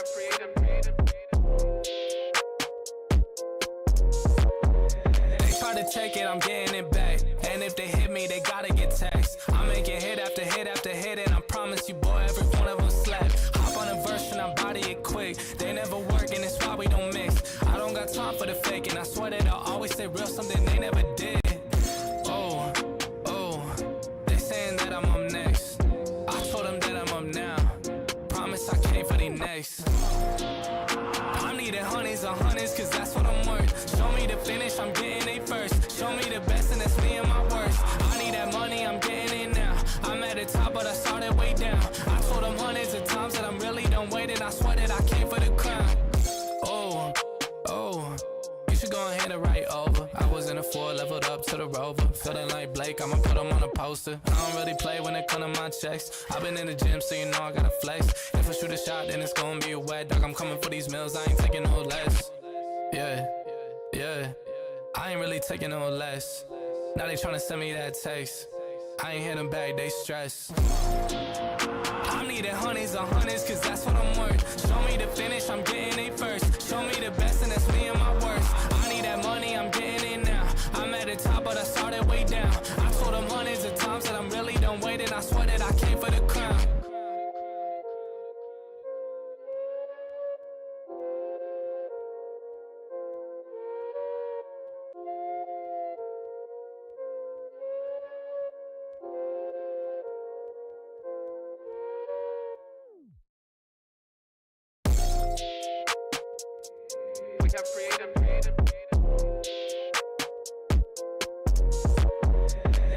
They try to take it, I'm getting it back. And if they hit me, they gotta get taxed. I'm making hit after hit after hit, and I promise you, boy, every one of them slap. Hop on a verse and I body it quick. They never work, and it's why we don't mix. I don't got time for the fake, and I swear that I'll always say real, something they never did. Oh, they saying that I'm up next. I told them that I'm up now. Promise I came for the next. I'm needing honeys on honeys, cause that's what I'm worth. Show me the finish, I'm getting it first. Show me the best, and that's me and my worst. I need that money, I'm getting it now. I'm at the top, but I started way down. I told them hundreds of times that I'm really done waiting. I swear that I came for the crown. You should go ahead and write over. I was in a 4, leveled up to the Rover. Feeling like Blake, I'ma put him on a poster. I don't really play when it come to my checks. I've been in the gym, so you know I gotta flex. If I shoot a shot, then it's gonna be a wet dog. I'm coming for these meals, I ain't taking no less. Yeah, I ain't really taking no less. Now they tryna send me that text. I ain't hit them back, they stress. I'm needing honeys on honeys, cause that's what I'm worth. Show me the finish, I'm getting it first. Show me the best, and that's me and my worst. I need that money, I'm getting it now. I'm at the top, but I started way down. I told them hundreds of times that I'm really done waiting. I swear that I came for the crown.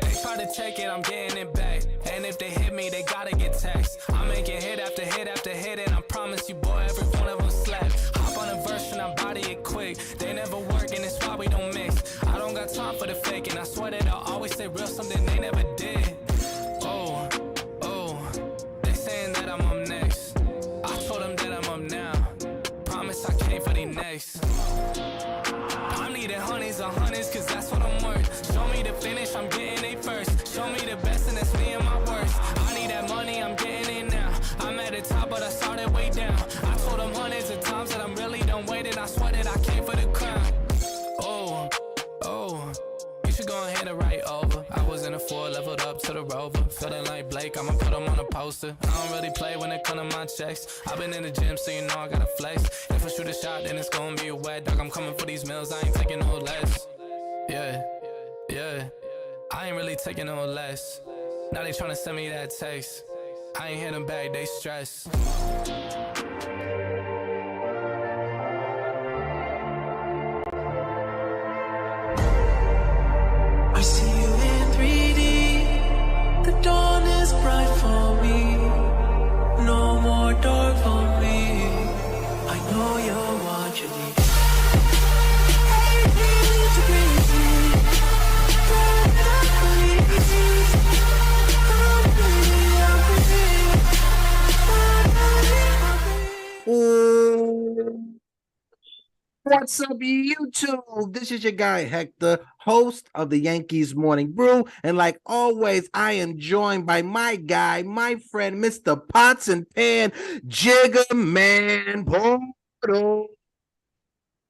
They try to take it, I'm getting it back. And if they hit me, they gotta get taxed. I'm making hit after hit after hit, and I promise you, boy, every one of them slap. Hop on a verse and I body it quick. They never work, and it's why we don't mix. I don't got time for the fake, and I swear that I'll always say real, something they never did. Oh, they saying that I'm up next. I told them that I'm up now. Promise I came for the next. I'm needing honeys on honeys, cause that's what I'm worth. Show me the finish, I'm getting it first. Show me the best, and that's me and my worst. I need that money, I'm getting it now. I'm at the top, but I started way down. I told them hundreds of times that I'm really done waiting. I swear that I came for the crown. You should go ahead and write over. I was in a 4, leveled up to the Rover. Feeling like Blake, I'ma put him on a poster. I don't really play when it come to my checks. I've been in the gym, so you know I gotta flex. If I shoot a shot, then it's gonna be a wet dog. I'm coming for these meals, I ain't taking no less. Yeah, I ain't really taking no less. Now they tryna send me that text. I ain't hit them back, they stress. I see you in 3D. The dawn is bright for me. No more dark for me. I know you're watching me. What's up, YouTube? This is your guy, Hector, host of the Yankees Morning Brew. And like always, I am joined by my guy, my friend, Mr. Pots and Pan, Jigger Man Portal.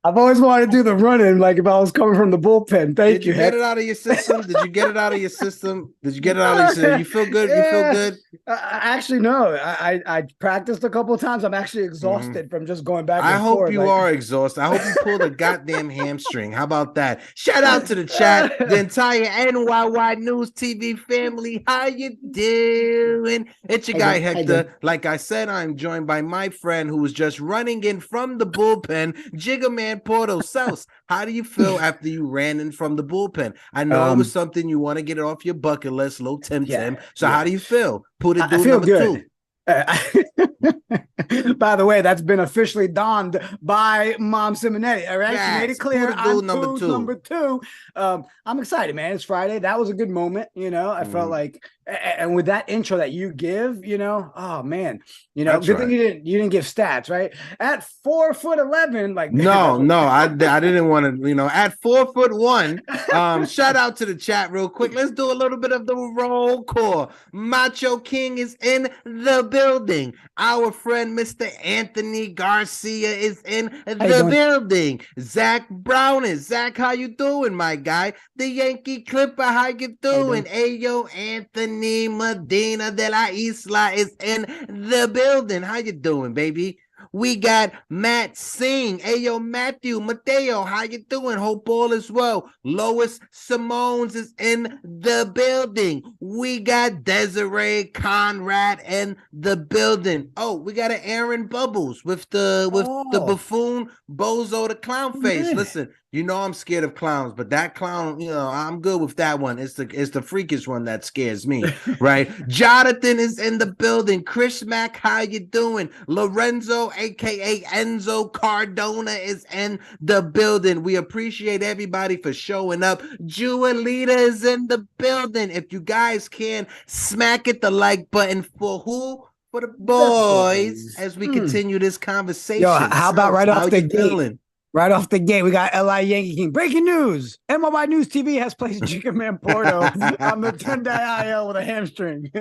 I've always wanted to do the run-in like if I was coming from the bullpen. Thank you. Did you get it out of your system? Did you get it out of your system? Did you get it out of your system? You feel good? Yeah. You feel good? Actually, no. I practiced a couple of times. I'm actually exhausted from just going back and I hope forth. you are exhausted. I hope you pulled a goddamn hamstring. How about that? Shout out to the chat, the entire NyynewsTV family. How you doing? It's your guy, Hector. Like I said, I'm joined by my friend who was just running in from the bullpen, Jigger Man Porto South. How do you feel after you ran in from the bullpen? I know it was something you want to get it off your bucket list, low Tim. So how do you feel? Put it do number good. 2. By the way, that's been officially donned by Mom Simonetti. All right, yes, she made it clear. I'm number two. I'm excited, man. It's Friday. That was a good moment. You know, I felt like, and with that intro that you give, you know, oh man, you know, that's good right. thing you didn't give stats, right? At 4'11", like no, I didn't want to, you know, at 4'1". Shout out to the chat real quick. Let's do a little bit of the roll call. Macho King is in the building. Our friend friend, Mr. Anthony Garcia, is in the doing? building. Zach Brown is. Zach, how you doing, my guy? The Yankee Clipper, how you doing? Ayo, Anthony Medina de la Isla is in the building. How you doing, baby? We got Matt Singh. Ayo, Matthew, Mateo, how you doing? Hope all is well. Lois Simones is in the building. We got Desiree Conrad in the building. Oh, we got an Aaron Bubbles with the buffoon Bozo the clown face. Man. Listen, you know I'm scared of clowns, but that clown, I'm good with that one. It's the freakish one that scares me, right? Jonathan is in the building. Chris Mack, how you doing? Lorenzo, aka Enzo Cardona, is in the building. We appreciate everybody for showing up. Juanita is in the building. If you guys can, smack it the like button for who? For the boys, as we continue this conversation. Yo, how about right off the gate? Feeling? Right off the gate, we got LI Yankee King. Breaking news. NyynewsTV has placed Chicken Man Porto on the 10-day IL with a hamstring.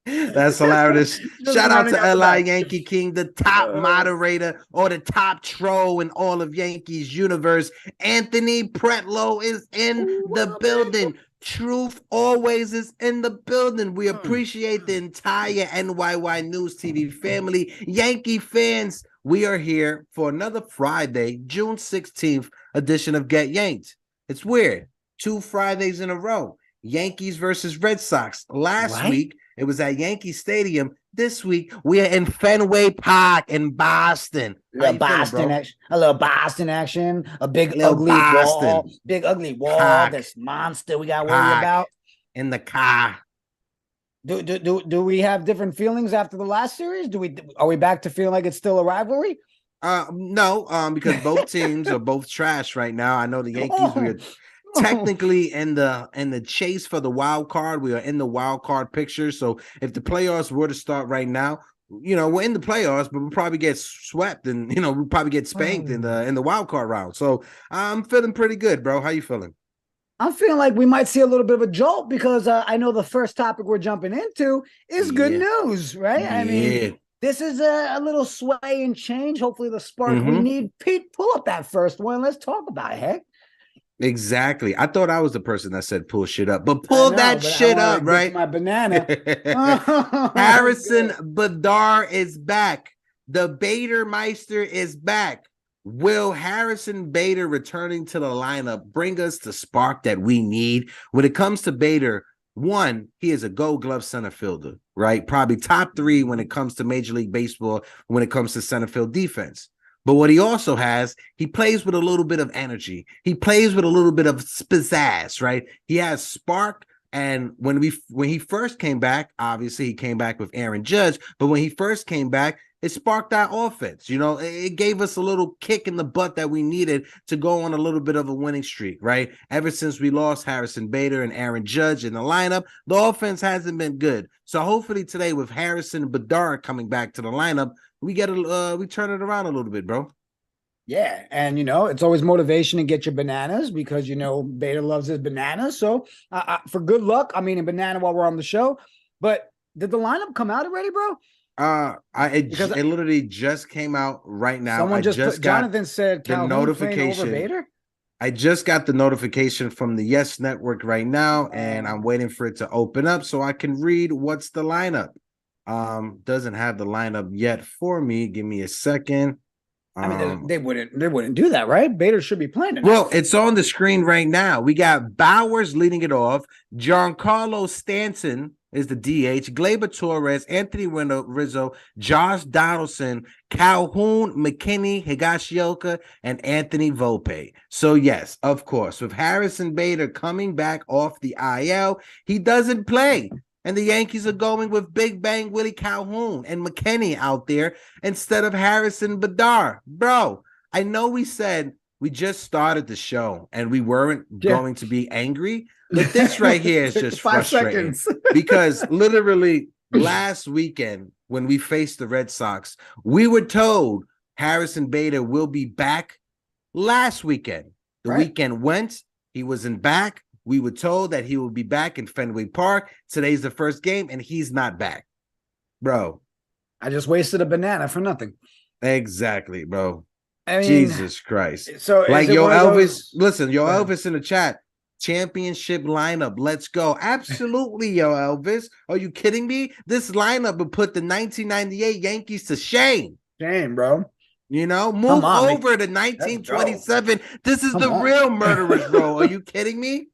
That's hilarious. Shout out to LI Yankee King, the top moderator or the top troll in all of Yankees universe. Anthony Pretlow is in the building. Truth always is in the building. We appreciate the entire NYY News TV family. Yankee fans, we are here for another Friday, June 16th edition of Get Yanked. It's weird. 2 Fridays in a row. Yankees versus Red Sox. Last week, it was at Yankee Stadium. This week, we are in Fenway Park in Boston. A little Boston action, a big ugly wall, Cock. this monster we got to worry about. In the car. Do we have different feelings after the last series? Are we back to feeling like it's still a rivalry? No, because both teams are both trash right now. I know the Yankees, we are technically in the chase for the wild card. We are in the wild card picture. So if the playoffs were to start right now, we're in the playoffs, but we'll probably get swept and we'll probably get spanked in the wild card round. So I'm feeling pretty good, bro. How you feeling? I'm feeling like we might see a little bit of a jolt because I know the first topic we're jumping into is good news, right? Yeah. I mean, this is a little sway and change. Hopefully the spark we need. Pete, pull up that first one. Let's talk about it, heck. Exactly. I thought I was the person that said pull shit up, but pull that shit up, right? My banana. Harrison Bedard is back. The Badermeister is back. Will Harrison Bader returning to the lineup bring us the spark that we need? When it comes to Bader, one, he is a Gold Glove center fielder, right? Probably top 3 when it comes to Major League Baseball, when it comes to center field defense. But what he also has, he plays with a little bit of energy. He plays with a little bit of pizzazz, right? He has spark. And when he first came back, obviously he came back with Aaron Judge. But when he first came back, it sparked our offense. It gave us a little kick in the butt that we needed to go on a little bit of a winning streak, right? Ever since we lost Harrison Bader and Aaron Judge in the lineup, the offense hasn't been good. So hopefully today with Harrison Bedard coming back to the lineup, we turn it around a little bit, bro. Yeah, and it's always motivation to get your bananas because Bader loves his bananas. So for good luck, I mean a banana while we're on the show. But did the lineup come out already, bro? It literally just came out right now. Someone Jonathan said the notification over Bader. I just got the notification from the Yes Network right now, and I'm waiting for it to open up so I can read what's the lineup. Doesn't have the lineup yet for me. Give me a second. I mean, they wouldn't do that, right? Bader should be playing tonight. Well, it's on the screen right now. We got Bowers leading it off. Giancarlo Stanton is the DH. Gleyber Torres, Anthony Rizzo, Josh Donaldson, Calhoun, McKinney, Higashioka, and Anthony Volpe. So yes, of course, with Harrison Bader coming back off the IL, he doesn't play. And the Yankees are going with Big Bang Willie Calhoun and McKinney out there instead of Harrison Bedard. Bro, I know we said we just started the show and we weren't going to be angry, but this right here is just 5 frustrating. seconds. Because literally last weekend when we faced the Red Sox, we were told Harrison Bader will be back last weekend. The weekend went, he wasn't back. We were told that he will be back in Fenway Park. Today's the first game, and he's not back. Bro, I just wasted a banana for nothing. Exactly, bro. I mean, Jesus Christ. So like, yo, Elvis, listen, yo, Right. Elvis in the chat. Championship lineup. Let's go. Absolutely, yo, Elvis. Are you kidding me? This lineup would put the 1998 Yankees to shame. Shame, bro. You know, move on, over to 1927. This is the on. real murderers row. Are you kidding me?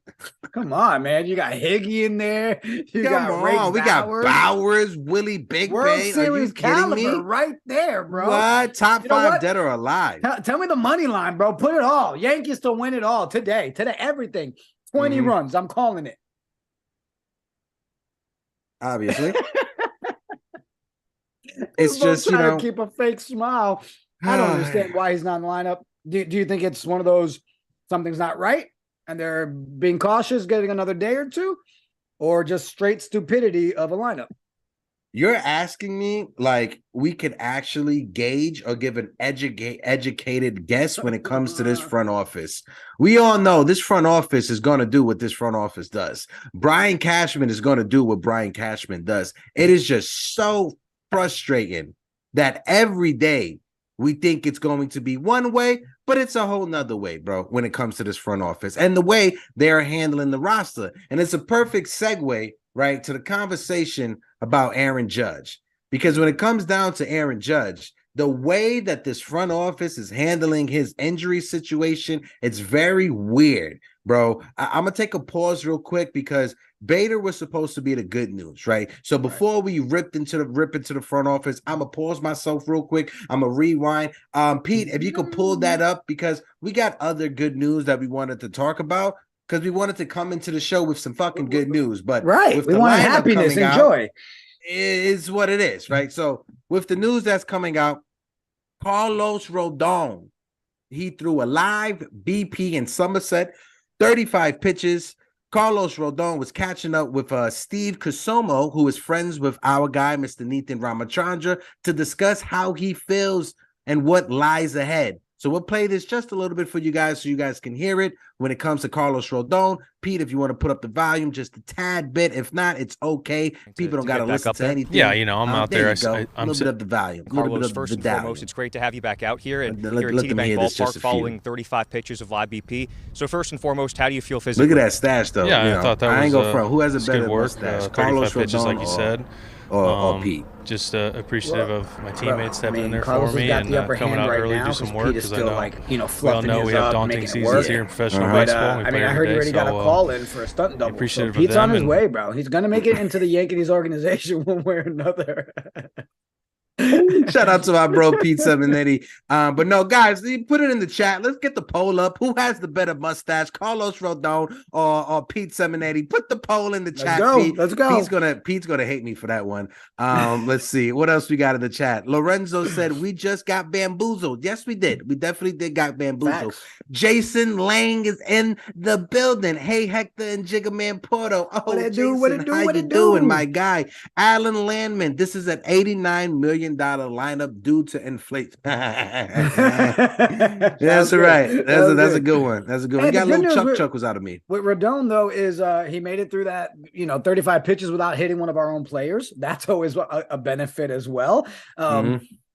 Come on, man. You got Higgy in there. You Come got Ray on. We got Bowers, Willie Big World Bay. Series Are you kidding caliber me? right there, bro. What? Top You know 5 what? dead or alive? Tell me the money line, bro. Put it all. Yankees to win it all today. Everything. 20 runs. I'm calling it. Obviously. It's just, you know, to keep a fake smile. I don't understand why he's not in the lineup. Do you think it's one of those something's not right and they're being cautious, getting another day or two, or just straight stupidity of a lineup? You're asking me like we could actually gauge or give an educated guess when it comes to this front office. We all know this front office is going to do what this front office does. Brian Cashman is going to do what Brian Cashman does. It is just so frustrating that every day we think it's going to be one way, but it's a whole nother way, bro, when it comes to this front office and the way they're handling the roster. And it's a perfect segue, right, to the conversation about Aaron Judge. Because when it comes down to Aaron Judge, the way that this front office is handling his injury situation, it's very weird, bro. I'm going to take a pause real quick because Bader was supposed to be the good news, right? So before we rip into the front office, I'm going to pause myself real quick. I'm going to rewind. Pete, if you could pull that up, because we got other good news that we wanted to talk about, because we wanted to come into the show with some fucking good news. But with we want happiness and joy. Is what it is, right? So with the news that's coming out, Carlos Rodon, he threw a live BP in Somerset, 35 pitches. Carlos Rodon was catching up with Steve Kusomo, who is friends with our guy, Mr. Nathan Ramachandra, to discuss how he feels and what lies ahead. So we'll play this just a little bit for you guys so you guys can hear it when it comes to Carlos Rodon. Pete, if you want to put up the volume just a tad bit. If not, it's okay. People don't got to listen to anything. Yeah, you know, I'm out there. I'm a little bit of the volume. Carlos, first and foremost, it's great to have you back out here and here at TD Bank Ballpark following 35 pitches of live BP. So first and foremost, how do you feel physically? Look at that stash, though. Yeah, I thought that was I ain't go front. Who has a better work? stash? 35 Carlos pitches, Rodon like you said. Or Pete. Just appreciative of my teammates stepping in there Carlos for me and coming out early to do some work because I know we all know we have daunting seasons here in professional baseball. I mean, I heard he already got a call in for a stunt double. Appreciative so Pete's on his and way, bro. He's gonna make it into the Yankees organization one way or another. Shout out to our bro Pete 780. But no, guys, put it in the chat. Let's get the poll up. Who has the better mustache, Carlos Rodon or Pete 780? Put the poll in the chat. Pete. Let's go. Pete's gonna hate me for that one. Let's see what else we got in the chat. Lorenzo said we just got bamboozled. Yes, we did. We definitely did got bamboozled. Facts. Jason Lang is in the building. Hey, Hector and Jiggaman Porto. Oh, what it Jason, do? What it do? how What you it doing, do? my guy? Alan Landman. This is an $89 million lineup due to inflate. That's right. That's a good one. That's a good one. You got a little chuckles out of me. With Rodon, though, is he made it through that 35 pitches without hitting one of our own players. That's always a benefit as well.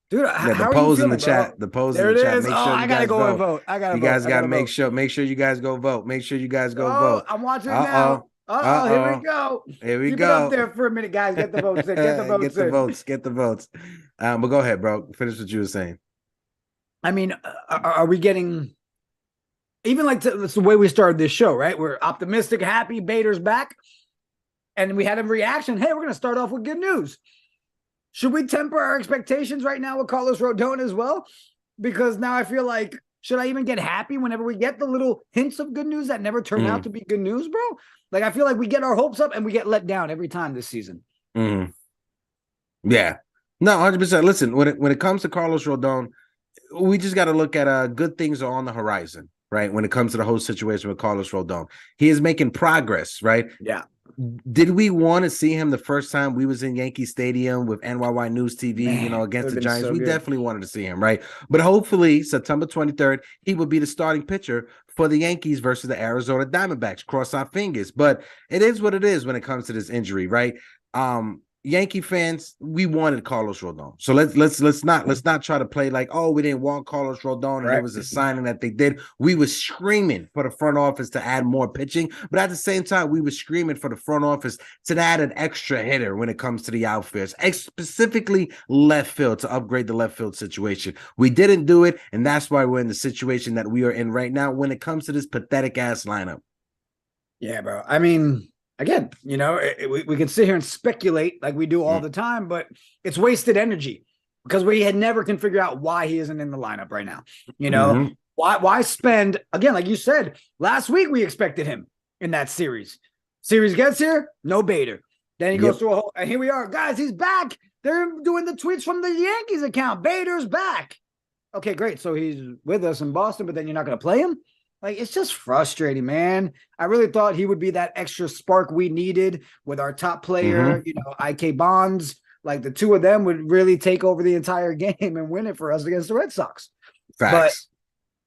Dude, the polls in the chat. The polls in the chat. Make sure I gotta go and vote. You guys gotta make sure you guys go vote. Make sure you guys go vote. I'm watching now. Here we go. Here we Keep go. it up there for a minute, guys. Get the votes in. Get the votes in. Get the votes. But go ahead, bro. Finish what you were saying. I mean, are we getting even like that's the way we started this show, right? We're optimistic, happy. Bader's back, and we had a reaction. Hey, we're going to start off with good news. Should we temper our expectations right now with Carlos Rodon as well? Because now I feel like, should I even get happy whenever we get the little hints of good news that never turn out to be good news, bro? Like, I feel like we get our hopes up and we get let down every time this season. Yeah. No, 100%. Listen, when it comes to Carlos Rodon, we just got to look at good things are on the horizon, right? When it comes to the whole situation with Carlos Rodon, he is making progress, right? Yeah. Did we want to see him the first time we was in Yankee Stadium with NyynewsTV, against the Giants? We definitely wanted to see him, right? But hopefully September 23rd, he will be the starting pitcher for the Yankees versus the Arizona Diamondbacks. Cross our fingers. But it is what it is when it comes to this injury, right? Yankee fans, we wanted Carlos Rodon. So let's not try to play like, oh, we didn't want Carlos Rodon and it was a signing that they did. We were screaming for the front office to add more pitching, but at the same time, we were screaming for the front office to add an extra hitter when it comes to the outfields, specifically left field, to upgrade the left field situation. We didn't do it, and that's why we're in the situation that we are in right now when it comes to this pathetic ass lineup. Yeah, bro. I mean, again, we can sit here and speculate like we do all the time, but it's wasted energy because we never can figure out why he isn't in the lineup right now. Why spend, again, like you said, last week we expected him in that series. Series gets here, no Bader. Then he goes through a whole, and here we are. Guys, he's back. They're doing the tweets from the Yankees account. Bader's back. Okay, great. So he's with us in Boston, but then you're not going to play him? Like, it's just frustrating, man. I really thought he would be that extra spark we needed with our top player, IK Bonds. Like, the two of them would really take over the entire game and win it for us against the Red Sox. Facts.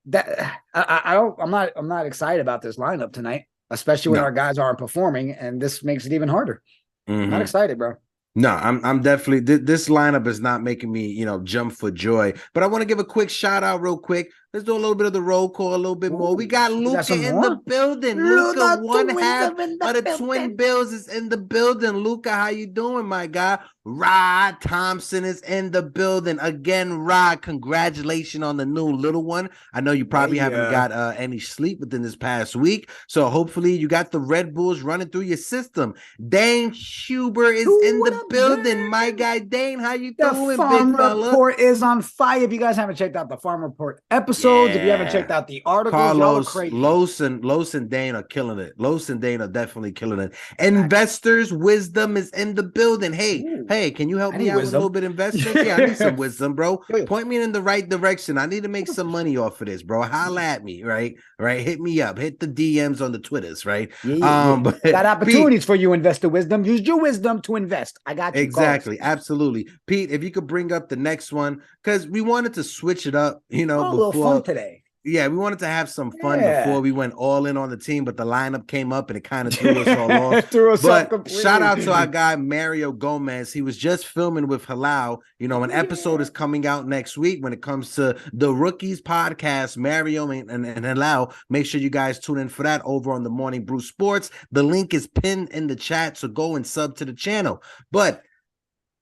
But that I'm not excited about this lineup tonight, especially when our guys aren't performing, and this makes it even harder. I'm not excited, bro. No, I'm definitely this lineup is not making me, jump for joy. But I want to give a quick shout out real quick. Let's do a little bit of the roll call, a little bit more. We got Luca in the building. Luca, one half of the Twin Bills is in the building. Luca, how you doing, my guy? Rod Thompson is in the building. Again, Rod, congratulations on the new little one. I know you probably haven't got any sleep within this past week. So hopefully you got the Red Bulls running through your system. Dane Huber is in the building. My guy, Dane, how you doing, big fella? The Farm Report is on fire. If you guys haven't checked out the Farm Report episodes, if you haven't checked out the articles, Carlos, Los and Dane are killing it. Los and Dane are definitely killing it. Investors Wisdom is in the building. Hey, can you help me out with a little bit of investors? Yeah, I need some wisdom, bro. Point me in the right direction. I need to make some money off of this, bro. Holla at me, right? Hit me up. Hit the DMs on the Twitters, right? But got opportunities for you, Investor Wisdom. Use your wisdom to invest. I got you. Exactly. Absolutely. Pete, if you could bring up the next one, because we wanted to switch it up, a little fun today. Yeah, we wanted to have some fun before we went all in on the team, but the lineup came up and it kind of threw us all off. But shout out to our guy, Mario Gomez. He was just filming with Halal. An episode is coming out next week when it comes to the Rookies podcast, Mario and Halal. Make sure you guys tune in for that over on the Morning Brew Sports. The link is pinned in the chat, so go and sub to the channel. But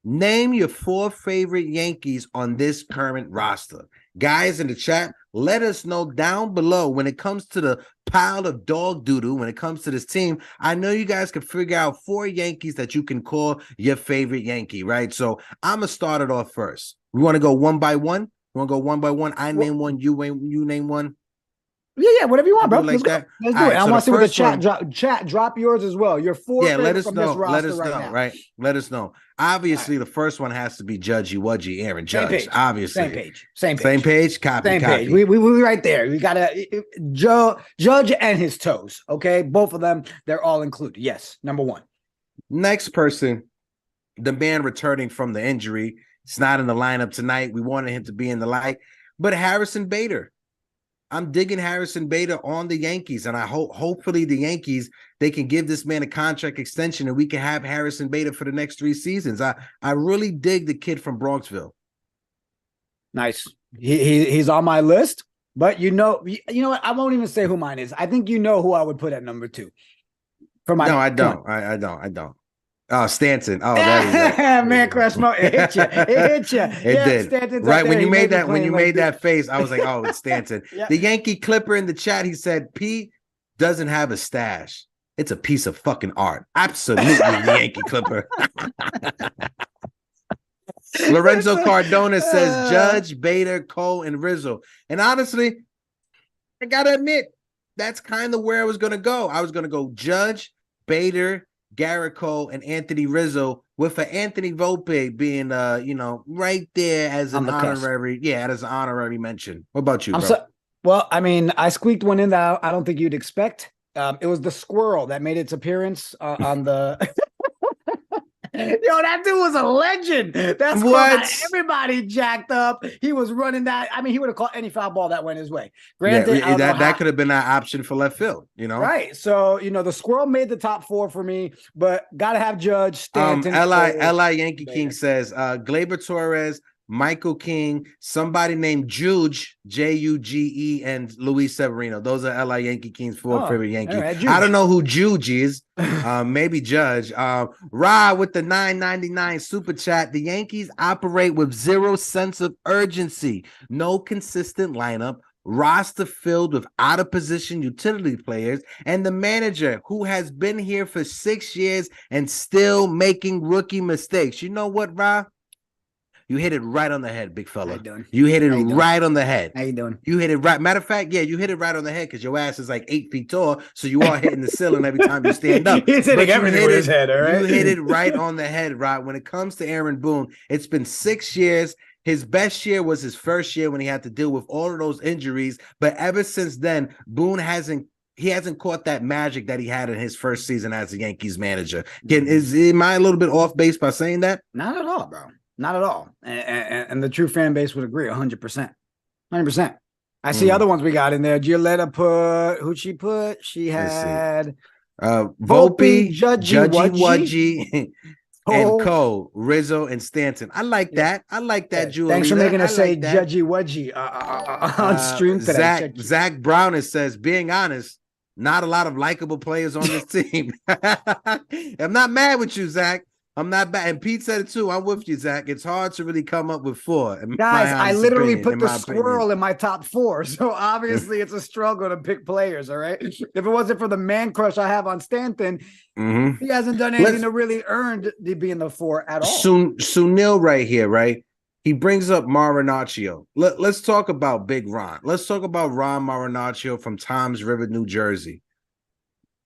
name your 4 favorite Yankees on this current roster. Guys in the chat, let us know down below when it comes to the pile of dog doo-doo, when it comes to this team. I know you guys can figure out 4 Yankees that you can call your favorite Yankee, right? So I'm going to start it off first. We want to go one by one? We want to go one by one? I name one, you name one? Yeah, whatever you want, bro. Let's do it. I want to see what the chat drop yours as well. Your 4 let us from know. This roster Let us right know, now. right? Let us know. Obviously, the first one has to be Judgy Wudgy Aaron Judge. Obviously, same page. Copy. We right there. We gotta Judge and his toes. Okay, both of them. They're all included. Yes, number 1. Next person, the man returning from the injury. It's not in the lineup tonight. We wanted him to be in the light, but Harrison Bader. I'm digging Harrison Bader on the Yankees, and I hopefully the Yankees, they can give this man a contract extension and we can have Harrison Bader for the next 3 seasons. I really dig the kid from Bronxville. Nice. He's on my list, but you know what? I won't even say who mine is. I think you know who I would put at number 2. No, I don't. I don't. Oh, Stanton. Oh, that is man, crush mode. It hit you. It did. Stanton's right there. when you He made may that, be when you playing made that face, I was like, oh, it's Stanton. The Yankee Clipper in the chat, he said, Pete doesn't have a stash. It's a piece of fucking art. Absolutely, the Yankee Clipper. Lorenzo Cardona says Judge, Bader, Cole, and Rizzo. And honestly, I gotta admit, that's kind of where I was gonna go. I was gonna go Judge, Bader, Garrett Cole, and Anthony Rizzo, with an Anthony Volpe being right there as an honorary, as an honorary mention. What about you, bro? Well, I mean, I squeaked one in that I don't think you'd expect. It was the squirrel that made its appearance on the that dude was a legend. That's what everybody jacked up. He was running that. I mean, he would have caught any foul ball that went his way. Granted, that could have been an option for left field, Right. So, the squirrel made the top 4 for me, but gotta have Judge, Stanton. L.I. Yankee King says Gleyber Torres, Michael King, somebody named Juge, Juge, and Luis Severino. Those are L.I. Yankee King's 4 favorite Yankees. Right, I don't know who Juge is. Maybe Judge. Ra with the $9.99 super chat. The Yankees operate with zero sense of urgency. No consistent lineup. Roster filled with out-of-position utility players, and the manager who has been here for 6 years and still making rookie mistakes. You know what, Ra? You hit it right on the head, big fella. How you doing? You hit it right on the head. How you doing? You hit it right. Matter of fact, yeah, you hit it right on the head because your ass is like 8 feet tall, so you are hitting the ceiling every time you stand up. He's hitting everything with his head, all right? You hit it right on the head, right? When it comes to Aaron Boone, it's been 6 years. His best year was his first year when he had to deal with all of those injuries. But ever since then, Boone hasn't caught that magic that he had in his first season as a Yankees manager. Am I a little bit off base by saying that? Not at all, bro. Not at all. And the true fan base would agree 100%. 100%. I see other ones we got in there. Gioletta who'd she put? She had Volpe, Judgy Wudgy. And Cole, Rizzo, and Stanton. I like that. I like that, Julie. Thanks for making us say Judgy Wudgy on stream today. Zach Brown says, being honest, not a lot of likable players on this team. I'm not mad with you, Zach. I'm not bad. And Pete said it too. I'm with you, Zach. It's hard to really come up with 4. Guys, I literally put the squirrel in my top 4. So obviously it's a struggle to pick players. All right. If it wasn't for the man crush I have on Stanton, he hasn't done anything to really earn to be in the 4 at all. Sunil right here, right? He brings up Marinaccio. Let's talk about Big Ron. Let's talk about Ron Marinaccio from Toms River, New Jersey.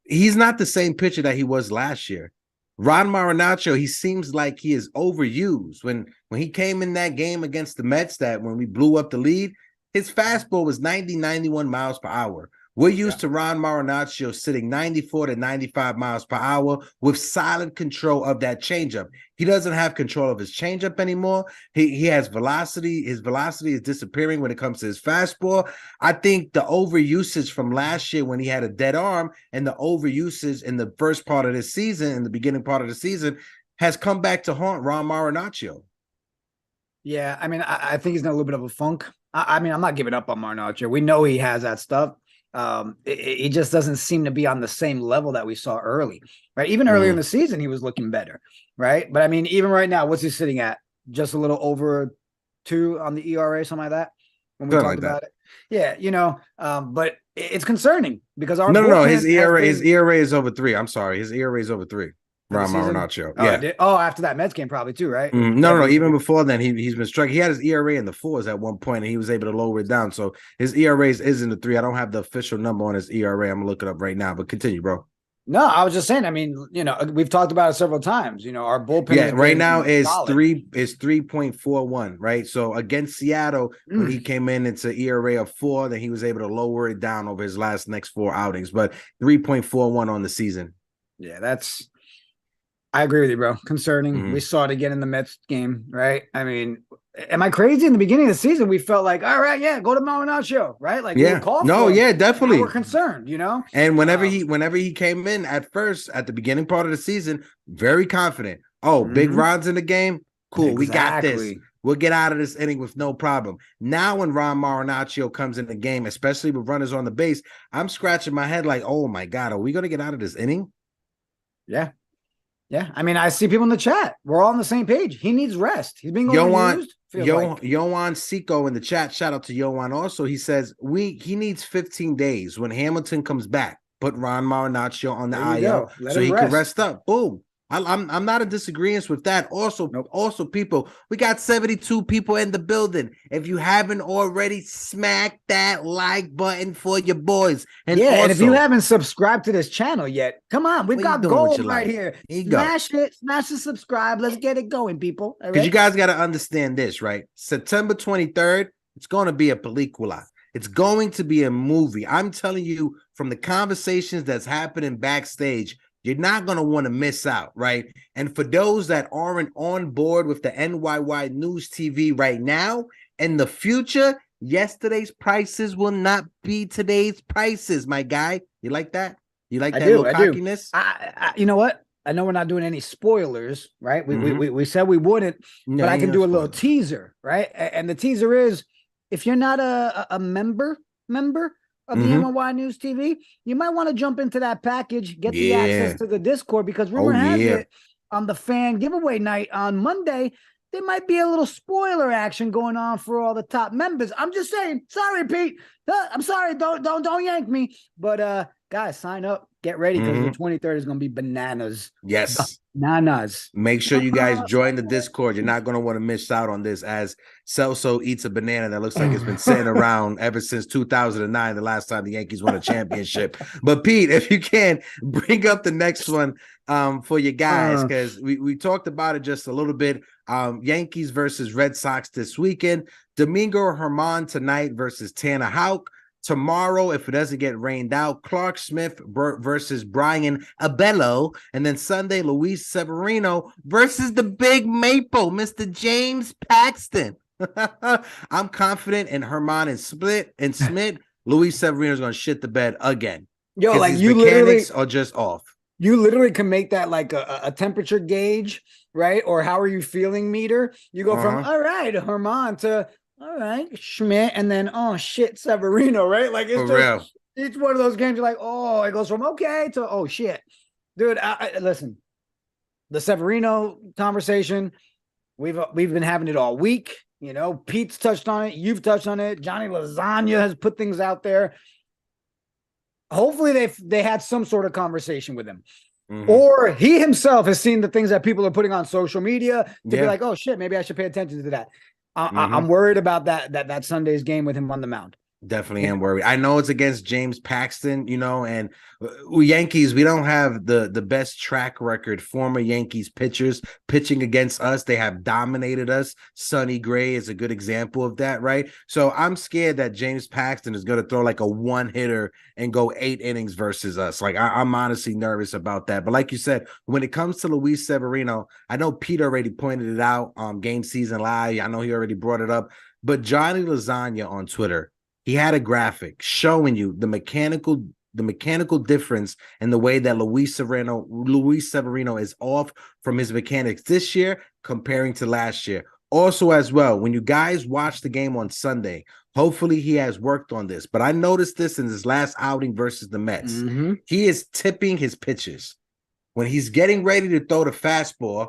He's not the same pitcher that he was last year. Ron Marinaccio, he seems like he is overused. When he came in that game against the Mets, that when we blew up the lead, his fastball was 91 miles per hour. We're used to Ron Marinaccio sitting 94 to 95 miles per hour with solid control of that changeup. He doesn't have control of his changeup anymore. He has velocity. His velocity is disappearing when it comes to his fastball. I think the overusage from last year when he had a dead arm and the overusage in the first part of the season, in the beginning part of the season, has come back to haunt Ron Marinaccio. Yeah, I mean, I think he's in a little bit of a funk. I mean, I'm not giving up on Marinaccio. We know he has that stuff. He just doesn't seem to be on the same level that we saw early, right? Even earlier in the season, he was looking better, right? But I mean, even right now, what's he sitting at? Just a little over 2 on the ERA, something like that. When we talked about it, yeah, but it's concerning because our his ERA is over 3. I'm sorry, his ERA is over 3. Ron Marinaccio. After that Mets game, probably too, right? No. Even before then, he's been struck. He had his ERA in the 4s at one point, and he was able to lower it down. So his ERA is in the 3. I don't have the official number on his ERA. I'm gonna look it up right now. But continue, bro. No, I was just saying. I mean, we've talked about it several times. Our bullpen. Yeah, right now is solid. 3.41. Right. So against Seattle, when he came in, it's an ERA of 4. Then he was able to lower it down over his next 4 outings. But 3.41 on the season. Yeah, I agree with you, bro. Concerning. We saw it again in the Mets game, right? I mean, am I crazy? In the beginning of the season, we felt like, all right, go to Marinaccio, right? Like, definitely. We're concerned, And whenever he came in at first, at the beginning part of the season, very confident. Oh, Big Ron's in the game. Cool, we got this. We'll get out of this inning with no problem. Now, when Ron Marinaccio comes in the game, especially with runners on the base, I'm scratching my head like, oh my God, are we going to get out of this inning? Yeah. Yeah, I mean, I see people in the chat. We're all on the same page. He needs rest. He's being overused. Yohan Seco in the chat. Shout out to Yohan. Also, he says he needs 15 days. When Hamilton comes back, put Ron Marinaccio on the IL so he can rest up. Boom. I'm not in disagreement with that. Also, people, we got 72 people in the building. If you haven't already, smack that like button for your boys. And and if you haven't subscribed to this channel yet, come on, we've got gold right here. Smash the subscribe. Let's get it going, people. Because you guys got to understand this, right? September 23rd, it's going to be a película. It's going to be a movie. I'm telling you, from the conversations that's happening backstage, You're not going to want to miss out, right? And for those that aren't on board with the NYY News TV right now, in the future, yesterday's prices will not be today's prices, my guy. You like that? You like that little cockiness? I you know what? I know we're not doing any spoilers, right? We said we wouldn't, but I can do a little teaser, right? And the teaser is, if you're not a member of the NYY News TV, you might want to jump into that package, get the access to the Discord, because rumor has it on the fan giveaway night on Monday, there might be a little spoiler action going on for all the top members. I'm just saying, sorry, Pete. I'm sorry, don't yank me. But guys, sign up, get ready, because the 23rd is gonna be bananas. Yes. Bananas. Make sure you guys join the Discord. You're not going to want to miss out on this, as Celso eats a banana that looks like it's been sitting around ever since 2009, the last time the Yankees won a championship. But Pete, if you can, bring up the next one for you guys, because we talked about it just a little bit. Yankees versus Red Sox this weekend. Domingo Germán tonight versus Tanner Houck. Tomorrow, if it doesn't get rained out, Clark Smith versus Brian Abello. And then Sunday, Luis Severino versus the Big Maple, Mr. James Paxton. I'm confident in Germán and Smith. Luis Severino is going to shit the bed again. Yo, like, you mechanics are just off. You literally can make that like a temperature gauge, right? Or how are you feeling meter. You go from, all right, Germán, to, all right, Schmidt, and then, oh shit, Severino, right? Like, it's one of those games you're like, oh, it goes from okay to, oh shit. Dude, listen, the Severino conversation, we've been having it all week. You know, Pete's touched on it, you've touched on it, Johnny Lasagna has put things out there. Hopefully they had some sort of conversation with him. Or he himself has seen the things that people are putting on social media to be like, oh shit, maybe I should pay attention to that. I'm worried about that Sunday's game with him on the mound. Definitely am worried. I know it's against James Paxton, you know, and Yankees, we don't have the best track record. Former Yankees pitchers pitching against us, they have dominated us. Sonny Gray is a good example of that, right? So I'm scared that James Paxton is going to throw like a one-hitter and go 8 innings versus us. Like, I'm honestly nervous about that. But like you said, when it comes to Luis Severino, I know Pete already pointed it out on Game Season Live. I know he already brought it up. But Johnny Lasagna on Twitter, he had a graphic showing you the mechanical difference in the way that Luis Severino is off from his mechanics this year comparing to last year. Also, as well, when you guys watch the game on Sunday, hopefully he has worked on this. But I noticed this in his last outing versus the Mets. He is tipping his pitches. When he's getting ready to throw the fastball,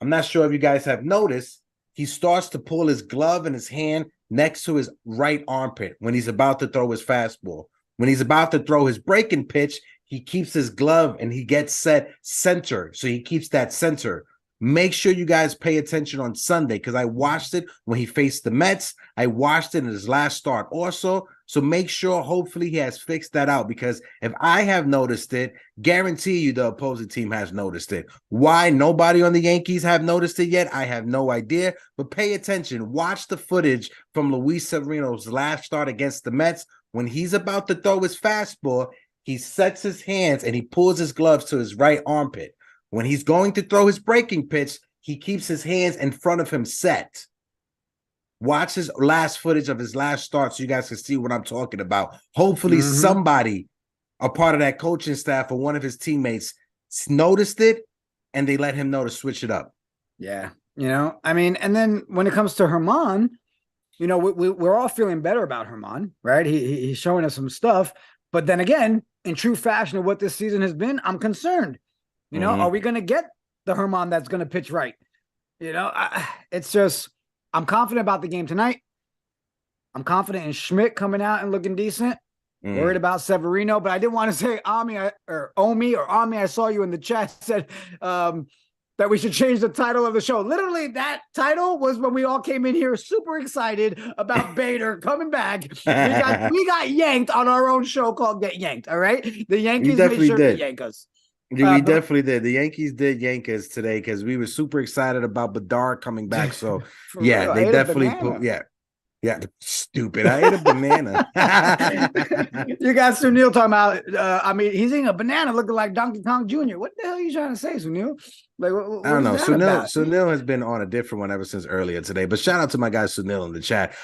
I'm not sure if you guys have noticed, he starts to pull his glove in his hand next to his right armpit when he's about to throw his fastball. When he's about to throw his breaking pitch, he keeps his glove and he gets set center. So he keeps that center. Make sure you guys pay attention on Sunday, because I watched it when he faced the Mets. I watched it in his last start also. So make sure, hopefully, he has fixed that out, because if I have noticed it, guarantee you the opposing team has noticed it. Why nobody on the Yankees have noticed it yet, I have no idea. But pay attention. Watch the footage from Luis Severino's last start against the Mets. When he's about to throw his fastball, he sets his hands and he pulls his gloves to his right armpit. When he's going to throw his breaking pitch, he keeps his hands in front of him set. Watch his last footage of his last start so you guys can see what I'm talking about. Hopefully somebody, a part of that coaching staff or one of his teammates, noticed it and they let him know to switch it up. Yeah. You know, I mean, and then when it comes to Germán, you know, we're all feeling better about Germán, right? He's showing us some stuff. But then again, in true fashion of what this season has been, I'm concerned. You know, are we going to get the Germán that's going to pitch right? You know, it's just, I'm confident about the game tonight. I'm confident in Schmidt coming out and looking decent. Worried about Severino, but I didn't want to say Ami. I saw you in the chat said that we should change the title of the show. Literally, that title was when we all came in here super excited about Bader coming back. We got yanked on our own show called Get Yanked, all right? The Yankees made sure to yank us. Yeah, we definitely did. The Yankees did yank us today because we were super excited about Bedard coming back. So, yeah, real. they definitely put, Yeah, stupid. I ate a banana. You got Sunil talking about, I mean, he's eating a banana looking like Donkey Kong Jr. What the hell are you trying to say, Sunil? Like, what I don't know. is that about? Sunil has been on a different one ever since earlier today. But shout out to my guy Sunil in the chat.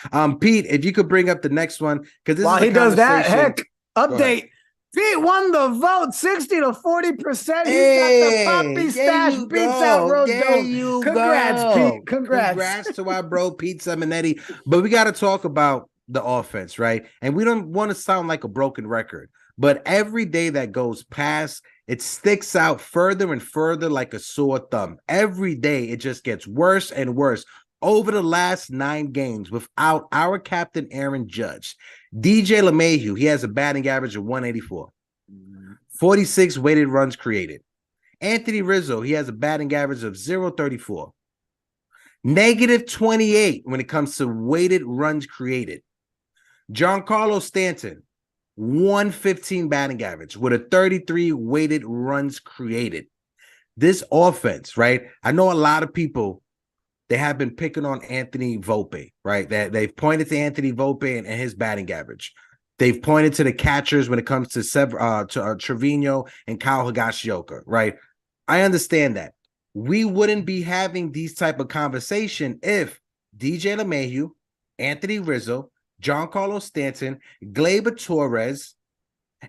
Pete, if you could bring up the next one, because this while is he does that, heck, update. Pete won the vote 60 to 40%. Hey, he's got the Poppy stash, beats out Rose. There you Congrats, go. Pete. Congrats to our bro Pete Simonetti. But we got to talk about the offense, right? And we don't want to sound like a broken record, but every day that goes past, it sticks out further and further like a sore thumb. Every day it just gets worse and worse. Over the last 9 games without our captain Aaron Judge, DJ LeMahieu, he has a batting average of 184, 46 weighted runs created. Anthony Rizzo, he has a batting average of 0.34, negative 28 when it comes to weighted runs created. Giancarlo Stanton, 115 batting average with a 33 weighted runs created. This offense, right? I know a lot of people, they have been picking on Anthony Volpe, right? That they've pointed to Anthony Volpe and his batting average. They've pointed to the catchers when it comes to Trevino and Kyle Higashioka, right? I understand that. We wouldn't be having these type of conversation if DJ LeMahieu, Anthony Rizzo, Giancarlo Stanton, Gleyber Torres,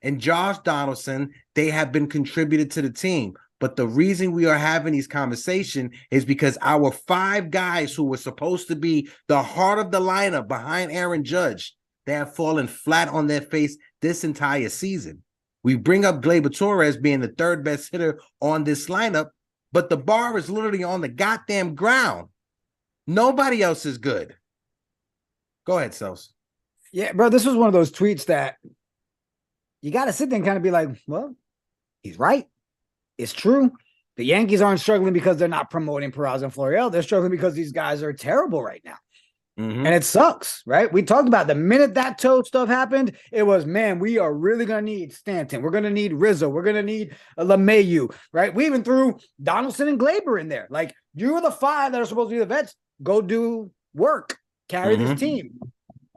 and Josh Donaldson, they have been contributed to the team. But the reason we are having these conversations is because our 5 guys who were supposed to be the heart of the lineup behind Aaron Judge, they have fallen flat on their face this entire season. We bring up Gleyber Torres being the 3rd best hitter on this lineup, but the bar is literally on the goddamn ground. Nobody else is good. Go ahead, Sels. Yeah, bro, this was one of those tweets that you got to sit there and kind of be like, well, he's right. It's true. The Yankees aren't struggling because they're not promoting Peraza and Florial. They're struggling because these guys are terrible right now. And it sucks, right? We talked about the minute that toe stuff happened, it was, man, we are really going to need Stanton. We're going to need Rizzo. We're going to need LeMahieu, right? We even threw Donaldson and Gleyber in there. Like, you are the 5 that are supposed to be the vets. Go do work. Carry this team.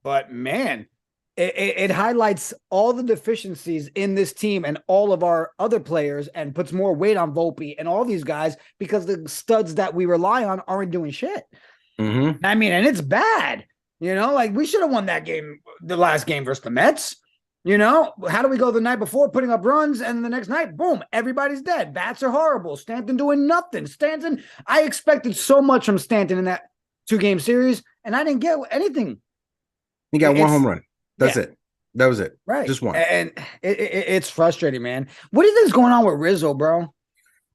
But, man, it highlights all the deficiencies in this team and all of our other players and puts more weight on Volpe and all these guys because the studs that we rely on aren't doing shit. I mean, and it's bad, you know, like we should have won that game, the last game versus the Mets. You know, how do we go the night before putting up runs and the next night, boom, everybody's dead. Bats are horrible. Stanton doing nothing. Stanton, I expected so much from Stanton in that 2-game series, and I didn't get anything. He got 1 home run. That's it. That was it. Right. Just 1. And it's frustrating, man. What do you think is going on with Rizzo, bro?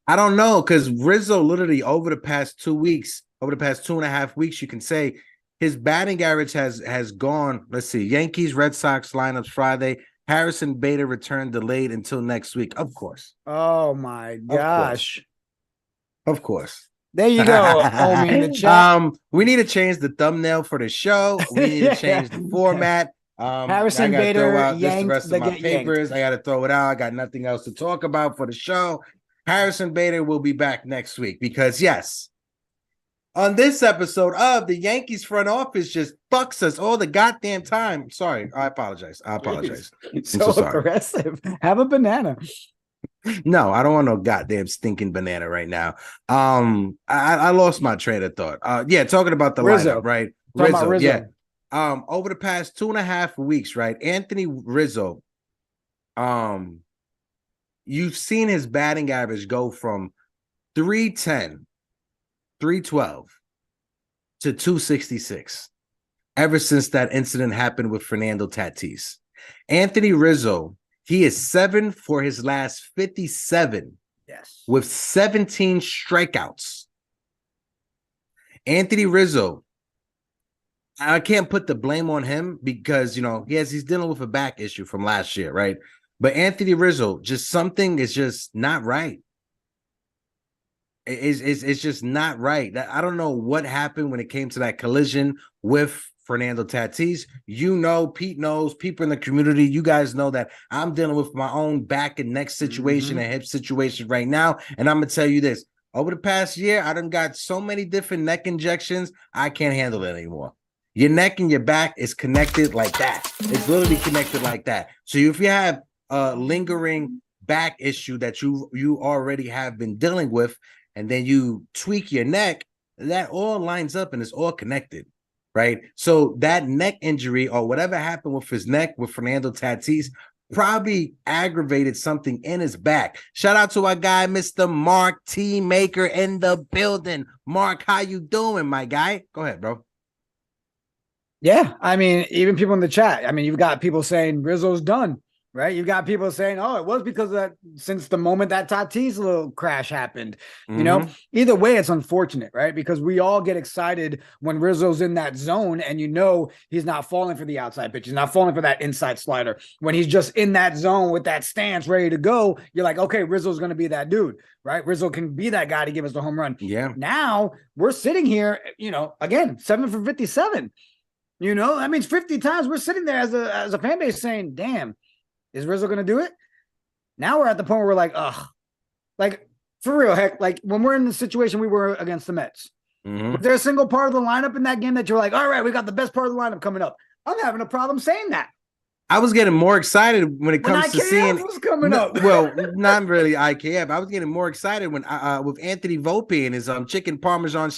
I don't know, because Rizzo literally over the past 2 weeks, over the past 2.5 weeks, you can say his batting average has gone. Let's see, Yankees, Red Sox lineups Friday. Harrison Bader returned delayed until next week. Of course. Oh my gosh. Of course. There you go. Homie in the chat. We need to change the thumbnail for the show. We need to change the format. Harrison Bader, throw out yanked, the rest of my papers. I got to throw it out. I got nothing else to talk about for the show. Harrison Bader will be back next week because, yes, on this episode of the Yankees front office just fucks us all the goddamn time. Sorry, I apologize. So aggressive. Have a banana. No, I don't want no goddamn stinking banana right now. I lost my train of thought. Talking about the Rizzo. lineup, right? Rizzo. Yeah. Over the past 2.5 weeks, right? Anthony Rizzo, you've seen his batting average go from 310, 312 to 266 ever since that incident happened with Fernando Tatis. Anthony Rizzo, he is 7 for his last 57. Yes. With 17 strikeouts. Anthony Rizzo, I can't put the blame on him because, you know, he's dealing with a back issue from last year, right? But Anthony Rizzo, just something is just not right. It's just not right. I don't know what happened when it came to that collision with Fernando Tatis. You know, Pete knows, people in the community, you guys know that I'm dealing with my own back and neck situation and hip situation right now. And I'm going to tell you this. Over the past year, I done got so many different neck injections, I can't handle it anymore. Your neck and your back is connected like that. It's literally connected like that. So if you have a lingering back issue that you already have been dealing with, and then you tweak your neck, that all lines up and it's all connected, right? So that neck injury or whatever happened with his neck with Fernando Tatis probably aggravated something in his back. Shout out to our guy, Mr. Mark T. Maker in the building. Mark, how you doing, my guy? Go ahead, bro. Yeah, I mean, even people in the chat. I mean, you've got people saying Rizzo's done, right? You've got people saying, oh, it was because of that since the moment that Tatis little crash happened. You know, either way, it's unfortunate, right? Because we all get excited when Rizzo's in that zone and you know he's not falling for the outside pitch. He's not falling for that inside slider. When he's just in that zone with that stance ready to go, you're like, okay, Rizzo's going to be that dude, right? Rizzo can be that guy to give us the home run. Yeah. Now we're sitting here, you know, again, 7 for 57. You know, that means 50 times we're sitting there as a fan base saying, damn, is Rizzo going to do it? Now we're at the point where we're like, ugh. Like, for real, heck, like when we're in the situation we were against the Mets, was there a single part of the lineup in that game that you're like, all right, we got the best part of the lineup coming up? I'm having a problem saying that. I was getting more excited when it comes to seeing was coming up. Well, not really IKF. I was getting more excited when with Anthony Volpe and his chicken parmesan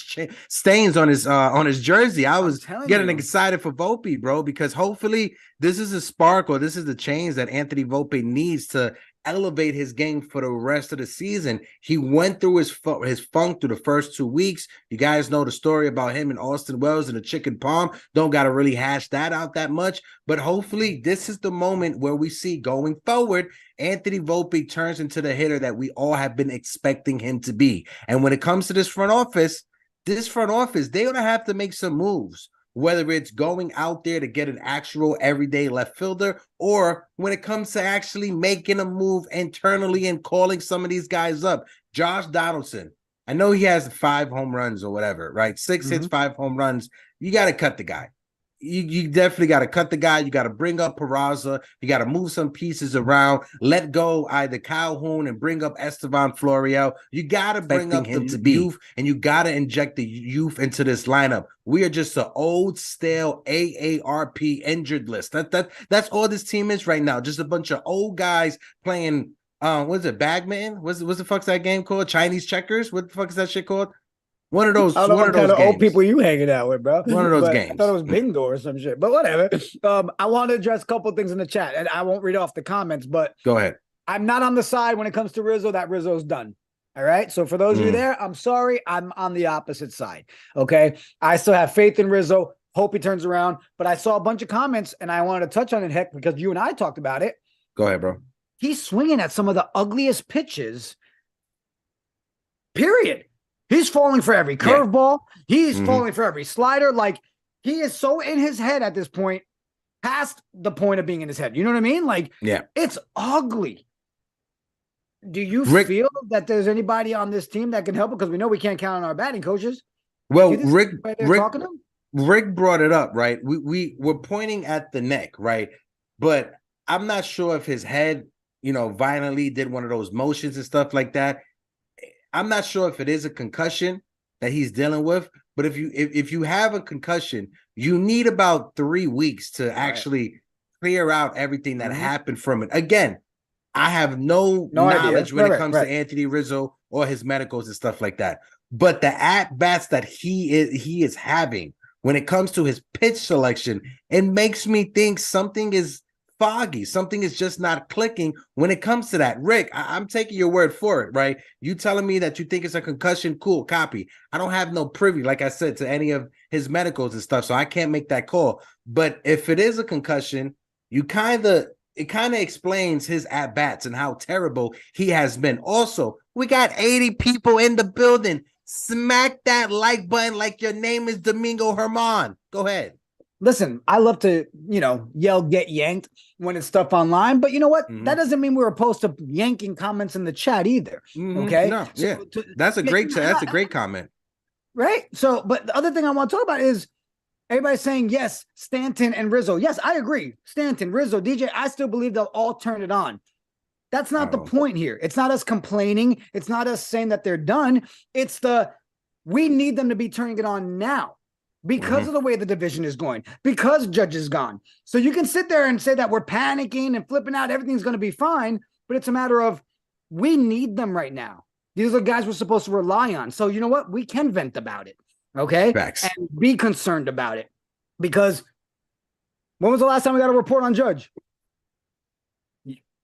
stains on his jersey. I was getting excited for Volpe, bro, because hopefully this is a spark or this is the change that Anthony Volpe needs to elevate his game for the rest of the season. He went through his funk through the first 2 weeks. You guys know the story about him and Austin Wells and the chicken palm. Don't got to really hash that out that much, but hopefully this is the moment where we see going forward, Anthony Volpe turns into the hitter that we all have been expecting him to be. And when it comes to this front office, they're going to have to make some moves, whether it's going out there to get an actual everyday left fielder, or when it comes to actually making a move internally and calling some of these guys up. Josh Donaldson, I know he has 5 home runs or whatever, right? 6 hits, 5 home runs. You got to cut the guy. You definitely got to cut the guy. You got to bring up Peraza. You got to move some pieces around. Let go either Calhoun and bring up Estevan Florial. You got to bring up the youth, and you got to inject the youth into this lineup. We are just an old, stale AARP injured list. That's all this team is right now. Just a bunch of old guys playing. What is it? Badminton? What's the fuck's that game called? Chinese checkers? What the fuck is that shit called? One of those. I don't know what kind of old people you hanging out with, bro. One of those games. I thought it was bingo or some shit, but whatever. I want to address a couple of things in the chat, and I won't read off the comments, but go ahead. I'm not on the side when it comes to Rizzo that Rizzo's done. All right. So for those of you there, I'm sorry. I'm on the opposite side. Okay. I still have faith in Rizzo. Hope he turns around. But I saw a bunch of comments, and I wanted to touch on it, heck, because you and I talked about it. Go ahead, bro. He's swinging at some of the ugliest pitches. Period. He's falling for every curveball. He's falling for every slider. Like, he is so in his head at this point, past the point of being in his head. You know what I mean? Like, it's ugly. Do you feel that there's anybody on this team that can help it? Because we know we can't count on our batting coaches. Well, Rick brought it up, right? We were pointing at the neck, right? But I'm not sure if his head, violently did one of those motions and stuff like that. I'm not sure if it is a concussion that he's dealing with, but if you have a concussion, you need about 3 weeks to actually clear out everything that happened from it. Again, I have no knowledge when it comes to Anthony Rizzo or his medicals and stuff like that. But the at-bats that he is having when it comes to his pitch selection, it makes me think something is foggy. Something is just not clicking when it comes to that. Rick, I'm taking your word for it, right? You telling me that you think it's a concussion, cool, copy. I don't have no privy, like I said, to any of his medicals and stuff, so I can't make that call. But if it is a concussion, it kind of explains his at-bats and how terrible he has been. Also, we got 80 people in the building. Smack that like button like your name is Domingo Herman. Go ahead. Listen, I love to, yell, get yanked when it's stuff online. But you know what? That doesn't mean we're opposed to yanking comments in the chat either. Okay. No, that's a great comment. Right. So, but the other thing I want to talk about is everybody's saying, yes, Stanton and Rizzo. Yes, I agree. Stanton, Rizzo, DJ, I still believe they'll all turn it on. That's not the point here. It's not us complaining. It's not us saying that they're done. It's we need them to be turning it on now. because of the way the division is going, because Judge is gone. So you can sit there and say that we're panicking and flipping out, everything's going to be fine, but it's a matter of we need them right now. These are guys we're supposed to rely on. So you know what? We can vent about it, okay? Facts. And be concerned about it. Because when was the last time we got a report on Judge?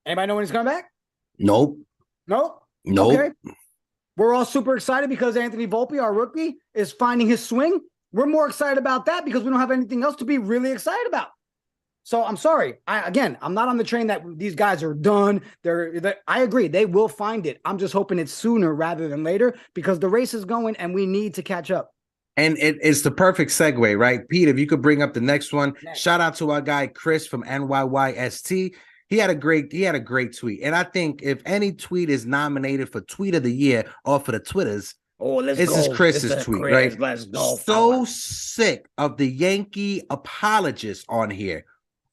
Anybody know when he's coming back? Nope. Nope. Nope. Okay. We're all super excited because Anthony Volpe, our rookie, is finding his swing. We're more excited about that because we don't have anything else to be really excited about. So I'm sorry. I'm not on the train that these guys are done. I agree. They will find it. I'm just hoping it's sooner rather than later because the race is going and we need to catch up. And it's the perfect segue, right? Pete, if you could bring up the next one. Shout out to our guy Chris from NyynewST. He had a great tweet. And I think if any tweet is nominated for tweet of the year or for the Twitters, this is Chris's tweet, right? Let's go. So sick of the Yankee apologists on here.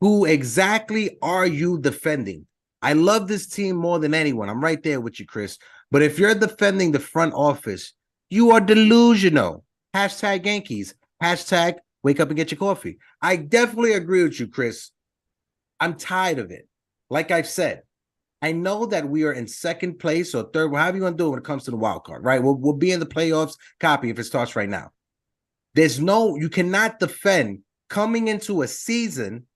Who exactly are you defending? I love this team more than anyone. I'm right there with you, Chris. But if you're defending the front office, you are delusional. Hashtag Yankees. Hashtag wake up and get your coffee. I definitely agree with you, Chris. I'm tired of it. Like I've said, I know that we are in second place or third, however you want to do it when it comes to the wild card, right? We'll be in the playoffs, copy if it starts right now. You cannot defend coming into a season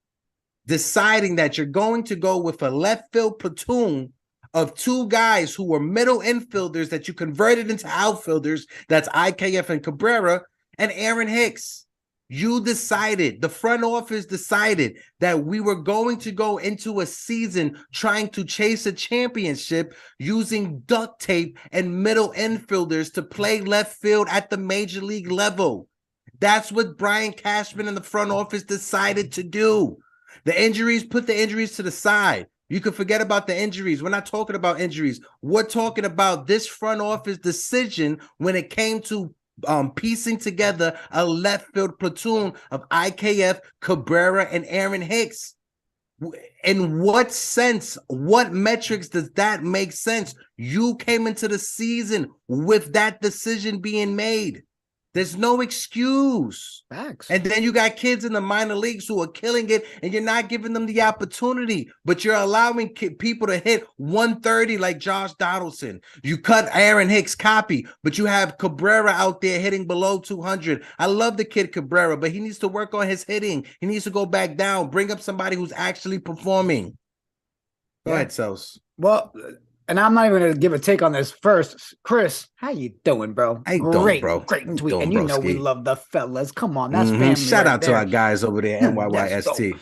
deciding that you're going to go with a left field platoon of two guys who were middle infielders that you converted into outfielders, that's IKF and Cabrera, and Aaron Hicks. You decided, the front office decided that we were going to go into a season trying to chase a championship using duct tape and middle infielders to play left field at the major league level. That's what Brian Cashman and the front office decided to do. The injuries, put the injuries to the side. You can forget about the injuries. We're not talking about injuries. We're talking about this front office decision when it came to piecing together a left field platoon of IKF, Cabrera, and Aaron Hicks. In what sense, what metrics does that make sense? You came into the season with that decision being made. There's no excuse. Facts. And then you got kids in the minor leagues who are killing it, and you're not giving them the opportunity, but you're allowing people to hit 130 like Josh Donaldson. You cut Aaron Hicks copy, but you have Cabrera out there hitting below 200. I love the kid Cabrera, but he needs to work on his hitting. He needs to go back down, bring up somebody who's actually performing. Go ahead, Sos. Well, and I'm not even going to give a take on this first. Chris, how you doing, bro? How you doing, bro? Great tweet. Doing, and you know broski. we love the fellas. Come on, that's family. Shout right out there. to our guys over there, NyynewST.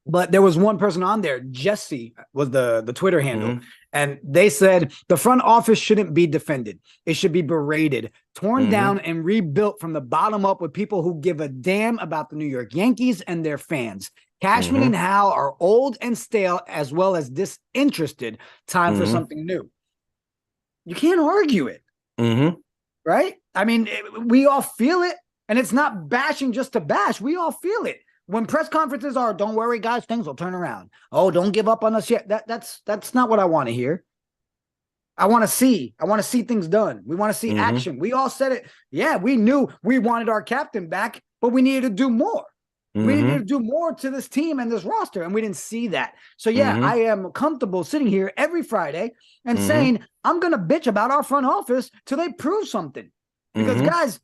But there was one person on there, Jesse was the Twitter handle, and they said the front office shouldn't be defended. It should be berated, torn down, and rebuilt from the bottom up with people who give a damn about the New York Yankees and their fans. Cashman and Hal are old and stale as well as disinterested. Time for something new. You can't argue it, right? I mean, we all feel it, and it's not bashing just to bash. We all feel it. When press conferences are, don't worry, guys, things will turn around. Oh, don't give up on us yet. That's not what I want to hear. I want to see things done. We want to see action. We all said it. Yeah, we knew we wanted our captain back, but we needed to do more. We needed to do more to this team and this roster, and we didn't see that. So, yeah, I am comfortable sitting here every Friday and saying, I'm going to bitch about our front office till they prove something. Because, guys,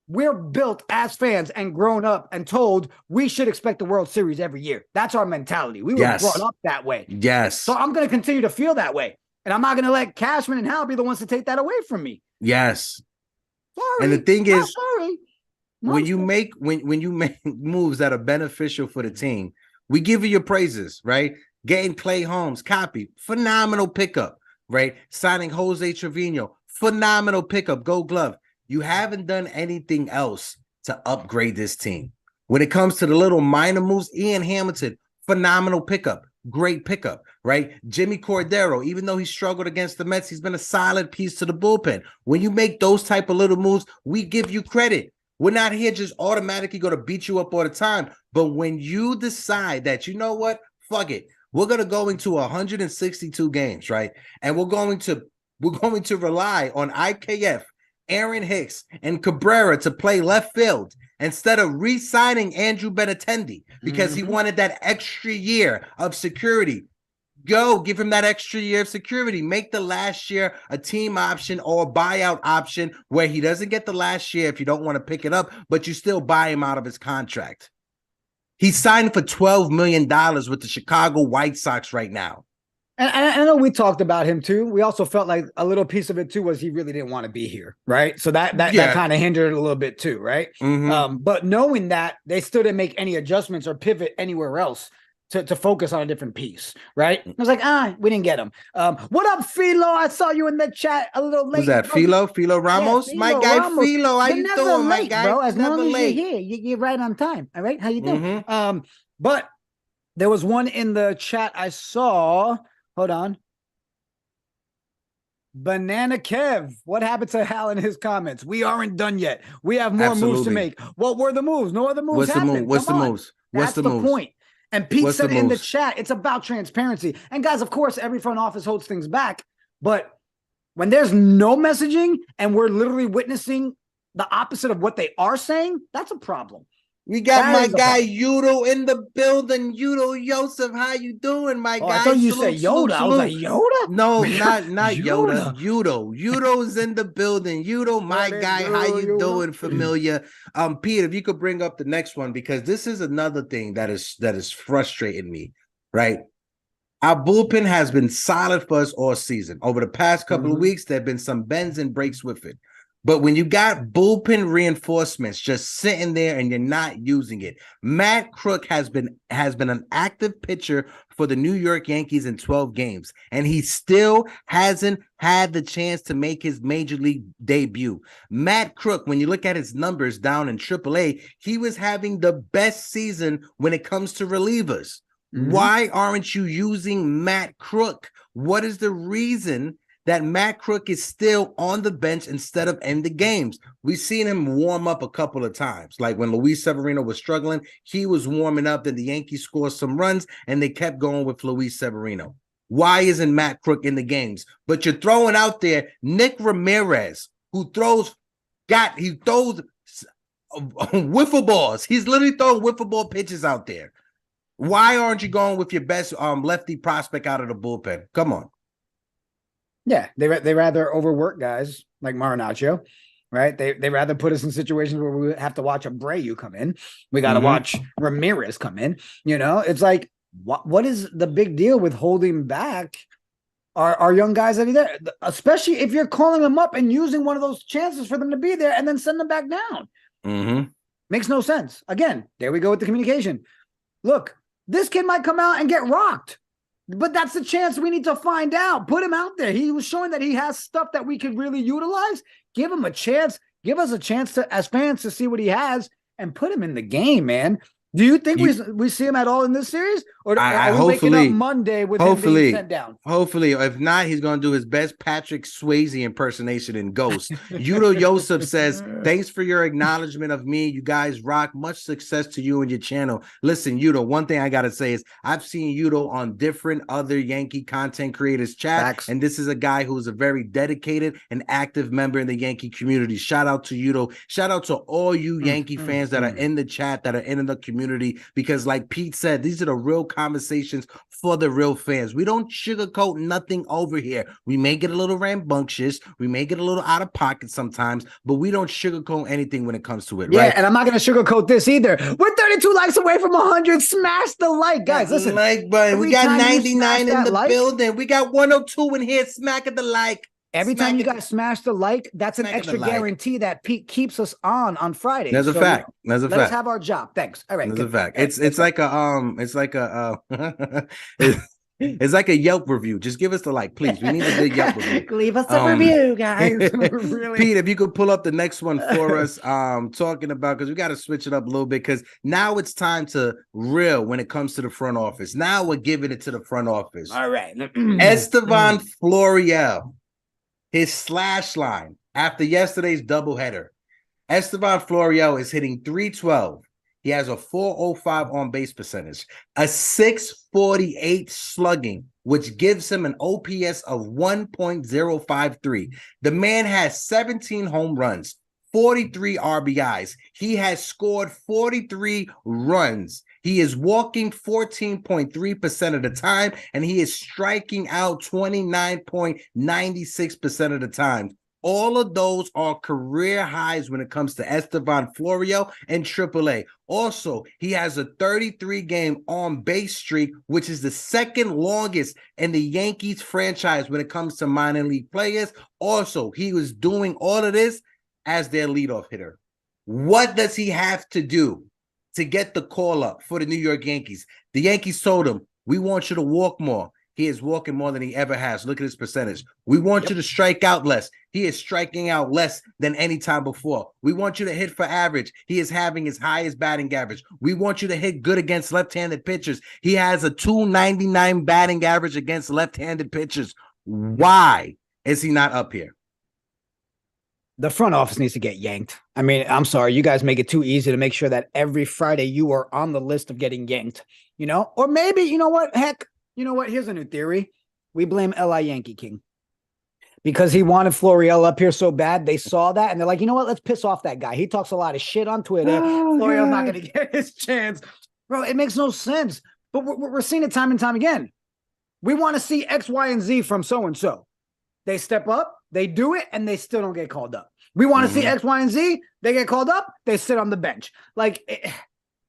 we're built as fans and grown up and told we should expect the World Series every year. That's our mentality. We were brought up that way. Yes. So I'm going to continue to feel that way. And I'm not going to let Cashman and Hal be the ones to take that away from me. Yes. Sorry. And the thing is, sorry. When you make moves that are beneficial for the team, we give you your praises, right? Getting Clay Holmes, copy, phenomenal pickup, right? Signing Jose Trevino, phenomenal pickup, Gold Glove. You haven't done anything else to upgrade this team. When it comes to the little minor moves, Ian Hamilton, phenomenal pickup, great pickup, right? Jimmy Cordero, even though he struggled against the Mets, he's been a solid piece to the bullpen. When you make those type of little moves, we give you credit. We're not here just automatically going to beat you up all the time. But when you decide that, you know what, fuck it, we're going to go into 162 games, right? And we're going to rely on IKF Aaron Hicks and Cabrera to play left field instead of re-signing Andrew Benintendi because he wanted that extra year of security. Go give him that extra year of security. Make the last year a team option or a buyout option where he doesn't get the last year if you don't want to pick it up, but you still buy him out of his contract. He's signed for $12 million with the Chicago White Sox right now. And I know we talked about him too. We also felt like a little piece of it too was he really didn't want to be here, right? So that kind of hindered it a little bit too, right? But knowing that, they still didn't make any adjustments or pivot anywhere else to focus on a different piece, right? I was like, we didn't get him. What up, Philo? I saw you in the chat a little late. Who's that? Philo Ramos? Yeah, my guy Ramos. Philo. How you doing, late, my guy? Bro. As long as you're here, you're right on time. All right, how you doing? But there was one in the chat I saw. Hold on. Banana Kev. What happened to Hal in his comments? We aren't done yet. We have more moves to make. What were the moves? No other moves happened. What's the moves? That's the point. And Pete said in the chat, it's about transparency. And guys, of course, every front office holds things back. But when there's no messaging and we're literally witnessing the opposite of what they are saying, that's a problem. We got my guy Yudo in the building. Yudo Yosef, how you doing, my guy? I thought you said Yoda. I was like, Yoda? No, not Yoda. Yudo. Yudo's in the building. Yudo, my guy, how you doing, familiar? Pete, if you could bring up the next one, because this is another thing that is frustrating me, right? Our bullpen has been solid for us all season. Over the past couple of weeks, there have been some bends and breaks with it. But when you got bullpen reinforcements just sitting there and you're not using it, Matt Crook has been an active pitcher for the New York Yankees in 12 games, and he still hasn't had the chance to make his major league debut. Matt Crook, when you look at his numbers down in AAA, he was having the best season when it comes to relievers. Why aren't you using Matt Crook? What is the reason that Matt Crook is still on the bench instead of in the games? We've seen him warm up a couple of times. Like when Luis Severino was struggling, he was warming up, then the Yankees scored some runs, and they kept going with Luis Severino. Why isn't Matt Crook in the games? But you're throwing out there Nick Ramirez, who throws wiffle balls. He's literally throwing wiffle ball pitches out there. Why aren't you going with your best lefty prospect out of the bullpen? Come on. Yeah, they rather overwork guys like Marinaccio, right? They rather put us in situations where we have to watch a BREW come in. We got to watch Ramirez come in. You know, it's like, what is the big deal with holding back our young guys that are there? Especially if you're calling them up and using one of those chances for them to be there and then send them back down. Makes no sense. Again, there we go with the communication. Look, this kid might come out and get rocked. But that's the chance we need to find out. Put him out there. He was showing that he has stuff that we could really utilize. Give him a chance. Give us a chance to, as fans, to see what he has and put him in the game, man. Do you think we see him at all in this series? Or are we waking up Monday with him being sent down? Hopefully. If not, he's going to do his best Patrick Swayze impersonation in Ghost. Yudo Yosef says, thanks for your acknowledgement of me. You guys rock. Much success to you and your channel. Listen, Yudo, one thing I got to say is I've seen Yudo on different other Yankee content creators chat. Facts. And this is a guy who is a very dedicated and active member in the Yankee community. Shout out to Yudo. Shout out to all you Yankee fans that are in the chat, that are in the community. Because like Pete said, these are the real conversations for the real fans. We don't sugarcoat nothing over here. We may get a little rambunctious, we may get a little out of pocket sometimes, but we don't sugarcoat anything when it comes to it. Yeah, right? And I'm not going to sugarcoat this either. We're 32 likes away from 100. Smash the like, guys. Listen, like button. We got 99 in the building. We got 102 in here. Smack at the like. Every time you guys smash the like, that's an extra guarantee that Pete keeps us on Friday. That's a fact. That's a fact. Let's have our job. Thanks. All right. That's a fact. It's like a Yelp review. Just give us the like, please. We need a good Yelp review. Leave us a review, guys. Really. Pete, if you could pull up the next one for us, talking about, because we got to switch it up a little bit, because now it's time to reel when it comes to the front office. Now we're giving it to the front office. All right. Estevan Florial. His slash line after yesterday's doubleheader. Estevan Florial is hitting .312. He has a .405 on base percentage, a .648 slugging, which gives him an OPS of 1.053. The man has 17 home runs, 43 RBIs. He has scored 43 runs. He is walking 14.3% of the time, and he is striking out 29.96% of the time. All of those are career highs when it comes to Estevan Florial and AAA. Also, he has a 33-game on-base streak, which is the second longest in the Yankees franchise when it comes to minor league players. Also, he was doing all of this as their leadoff hitter. What does he have to do to get the call up for the New York Yankees? The Yankees told him, we want you to walk more. He is walking more than he ever has. Look at his percentage. We want you to strike out less. He is striking out less than any time before. We want you to hit for average. He is having his highest batting average. We want you to hit good against left-handed pitchers. He has a 299 batting average against left-handed pitchers. Why is he not up here? The front office needs to get yanked. I mean, I'm sorry. You guys make it too easy to make sure that every Friday you are on the list of getting yanked, you know? Or maybe, you know what? Heck, you know what? Here's a new theory. We blame L.I. Yankee King because he wanted Florial up here so bad. They saw that and they're like, you know what? Let's piss off that guy. He talks a lot of shit on Twitter. Florial's not going to get his chance. Bro, it makes no sense. But we're seeing it time and time again. We want to see X, Y, and Z from so-and-so. They step up, they do it, and they still don't get called up. We want to see X, Y, and Z. They get called up, they sit on the bench.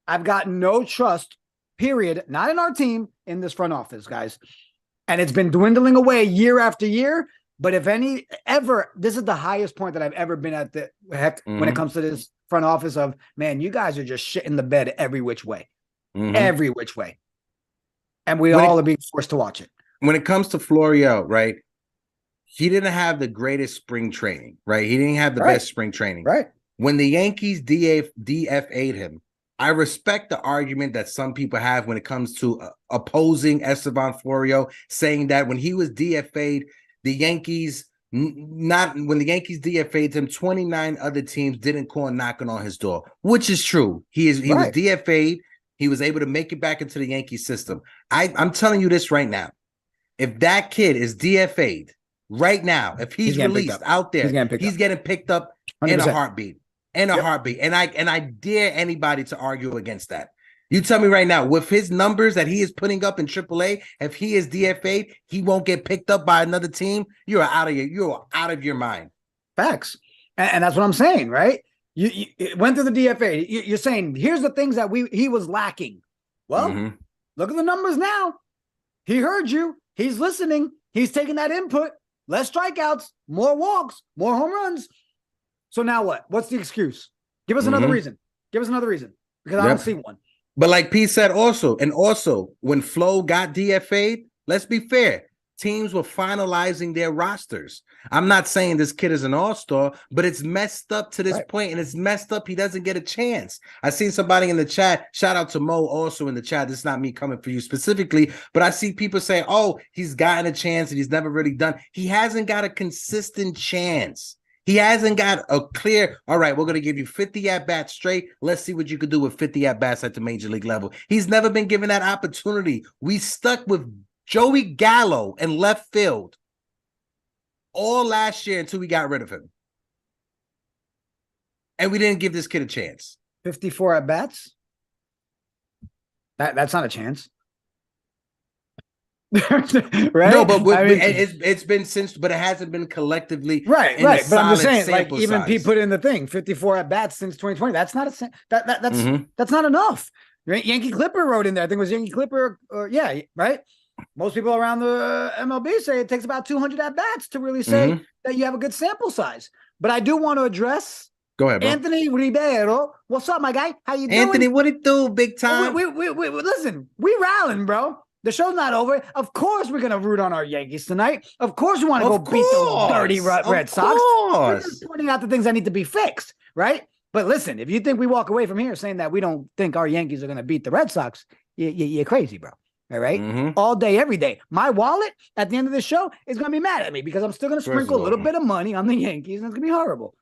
I've got no trust, period, not in our team, in this front office, guys. And it's been dwindling away year after year. But if any ever, this is the highest point that I've ever been at when it comes to this front office of, man, you guys are just shit in the bed every which way. Every which way. And we all are being forced to watch it. When it comes to Florial, right? He didn't have the greatest spring training, right? He didn't have the best spring training. Right. When the Yankees DFA'd him, I respect the argument that some people have when it comes to opposing Estevan Florial, saying that when he was DFA'd, the Yankees, when the Yankees DFA'd him, 29 other teams didn't call knocking on his door, which is true. He was DFA'd. He was able to make it back into the Yankee system. I'm telling you this right now. If that kid is DFA'd right now, if he's released out there, he's getting picked up 100%. In a heartbeat. In a heartbeat. And I dare anybody to argue against that. You tell me right now, with his numbers that he is putting up in AAA, if he is DFA'd, he won't get picked up by another team. You're out of your mind. Facts. And that's what I'm saying, right? You went through the DFA. You're saying, here's the things that he was lacking. Well, look at the numbers now. He heard you. He's listening. He's taking that input. Less strikeouts, more walks, more home runs. So now what? What's the excuse? Give us another reason. Give us another reason. Because I don't see one. But like Pete said also, when Flo got DFA'd, let's be fair, teams were finalizing their rosters. I'm not saying this kid is an all-star, but it's messed up to this point, and it's messed up he doesn't get a chance. I seen somebody in the chat, shout out to Mo also in the chat. This is not me coming for you specifically, but I see people say, oh, he's gotten a chance and he's never really done. He hasn't got a consistent chance. He hasn't got a clear, all right, we're going to give you 50 at-bats straight. Let's see what you could do with 50 at-bats at the major league level. He's never been given that opportunity. We stuck with Joey Gallo in left field all last year until we got rid of him. And we didn't give this kid a chance. 54 at-bats? That's not a chance. Right? No, but it's been since, but it hasn't been collectively. Right. But I'm just saying, like, even Pete put in the thing, 54 at bats since 2020. That's not that's not enough. Right? Yankee Clipper wrote in there. I think it was Yankee Clipper. Right. Most people around the MLB say it takes about 200 at bats to really say that you have a good sample size. But I do want to address. Go ahead, bro. Anthony Ribeiro. What's up, my guy? How you doing? Anthony, what it do, big time? We listen. We rallying, bro. The show's not over. Of course, we're gonna root on our Yankees tonight. Of course, we want to go beat those dirty Red Sox. We're just pointing out the things that need to be fixed, right? But listen, if you think we walk away from here saying that we don't think our Yankees are gonna beat the Red Sox, you're crazy, bro. All right, all day, every day. My wallet at the end of the show is gonna be mad at me because I'm still gonna sprinkle a little bit of money on the Yankees, and it's gonna be horrible.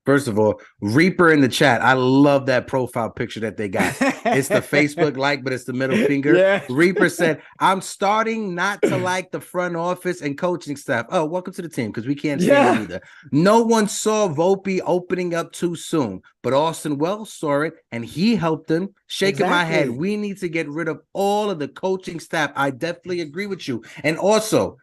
First of all, Reaper in the chat. I love that profile picture that they got. It's the Facebook like, but it's the middle finger. Yeah. Reaper said, I'm starting not to like the front office and coaching staff. Oh, welcome to the team, because we can't stand it either. No one saw Volpe opening up too soon, but Austin Wells saw it, and he helped them. Shaking my head. We need to get rid of all of the coaching staff. I definitely agree with you. And also,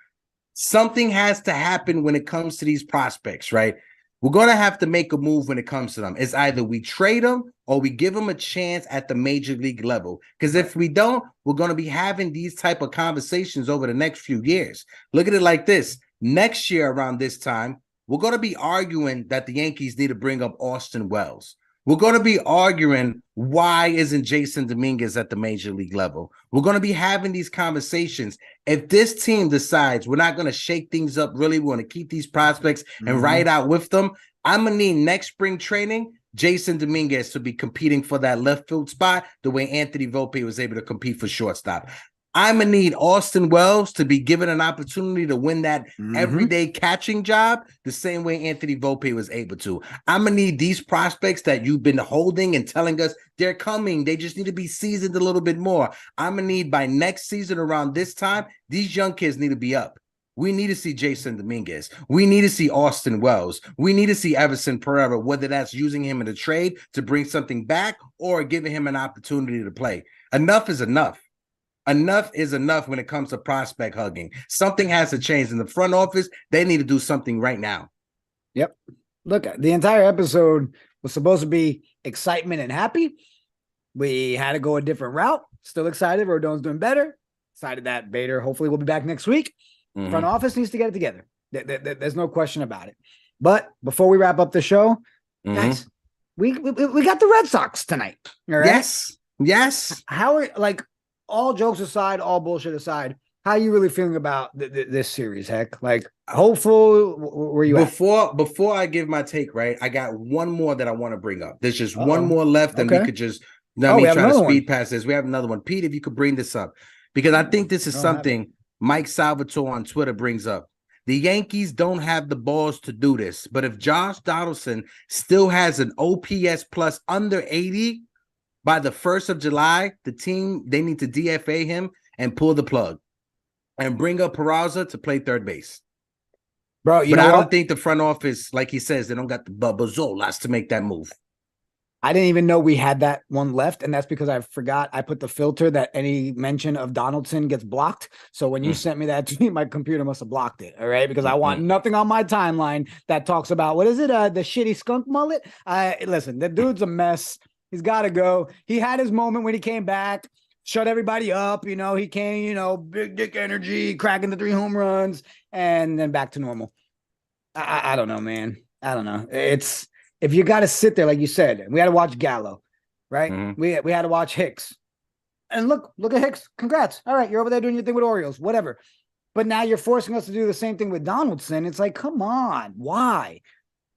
something has to happen when it comes to these prospects, right? We're going to have to make a move when it comes to them. It's either we trade them or we give them a chance at the major league level. Because if we don't, we're going to be having these type of conversations over the next few years. Look at it like this. Next year around this time, we're going to be arguing that the Yankees need to bring up Austin Wells. We're going to be arguing why isn't Jason Dominguez at the major league level. We're going to be having these conversations. If this team decides we're not going to shake things up really, we want to keep these prospects and ride out with them, I'm going to need next spring training Jason Dominguez to be competing for that left field spot the way Anthony Volpe was able to compete for shortstop. I'm going to need Austin Wells to be given an opportunity to win that everyday catching job the same way Anthony Volpe was able to. I'm going to need these prospects that you've been holding and telling us they're coming. They just need to be seasoned a little bit more. I'm going to need by next season around this time, these young kids need to be up. We need to see Jason Dominguez. We need to see Austin Wells. We need to see Everson Pereira, whether that's using him in a trade to bring something back or giving him an opportunity to play. Enough is enough. Enough is enough when it comes to prospect hugging. Something has to change in the front office. They need to do something right now. Yep. Look, the entire episode was supposed to be excitement and happy. We had to go a different route. Still excited. Rodon's doing better. Excited that Bader hopefully will be back next week. Front office needs to get it together. There's no question about it. But before we wrap up the show, guys, we got the Red Sox tonight. All right? Yes. How are, like, all jokes aside, all bullshit aside, how are you really feeling about this series, Heck? Like, hopeful, where you before I give my take, right, I got one more that I want to bring up. There's just one more left, and we could just try to speed past this. We have another one. Pete, if you could bring this up, because I think this is something Mike Salvatore on Twitter brings up. The Yankees don't have the balls to do this, but if Josh Donaldson still has an OPS plus under 80 by the 1st of July, the team, they need to DFA him and pull the plug and bring up Peraza to play third base. Bro, but I don't think the front office, like he says, they don't got the bazolas to make that move. I didn't even know we had that one left, and that's because I forgot I put the filter that any mention of Donaldson gets blocked. So when you sent me that tweet, my computer must have blocked it, all right? Because I want nothing on my timeline that talks about, what is it, the shitty skunk mullet? Listen, the dude's a mess. He's got to go. He had his moment when he came back, shut everybody up. You know, he came, you know, big dick energy, cracking the 3 home runs, and then back to normal. I don't know, man. I don't know. It's... If you got to sit there, like you said, we had to watch Gallo, right? We had to watch Hicks. And look at Hicks. Congrats. All right, you're over there doing your thing with Orioles, whatever. But now you're forcing us to do the same thing with Donaldson. It's like, come on. Why?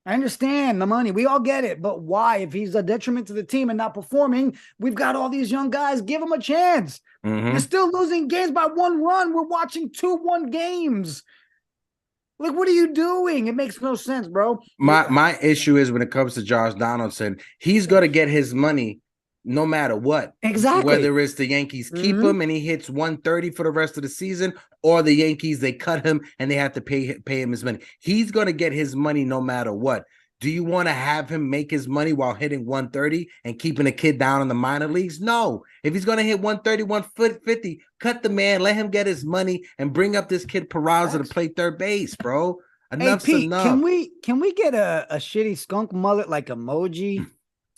I understand the money. We all get it. But why? If he's a detriment to the team and not performing, we've got all these young guys. Give him a chance. You're still losing games by 1 run. We're watching 2-1 games. Like, what are you doing? It makes no sense, bro. My issue is when it comes to Josh Donaldson, he's going to get his money no matter what. Exactly. Whether it's the Yankees keep him and he hits 130 for the rest of the season, or the Yankees, they cut him and they have to pay him his money. He's going to get his money no matter what. Do you want to have him make his money while hitting 130 and keeping a kid down in the minor leagues? No. If he's going to hit 130, 150, cut the man, let him get his money, and bring up this kid Peraza to play third base, bro. Enough's Pete, enough. Can we get a shitty skunk mullet like emoji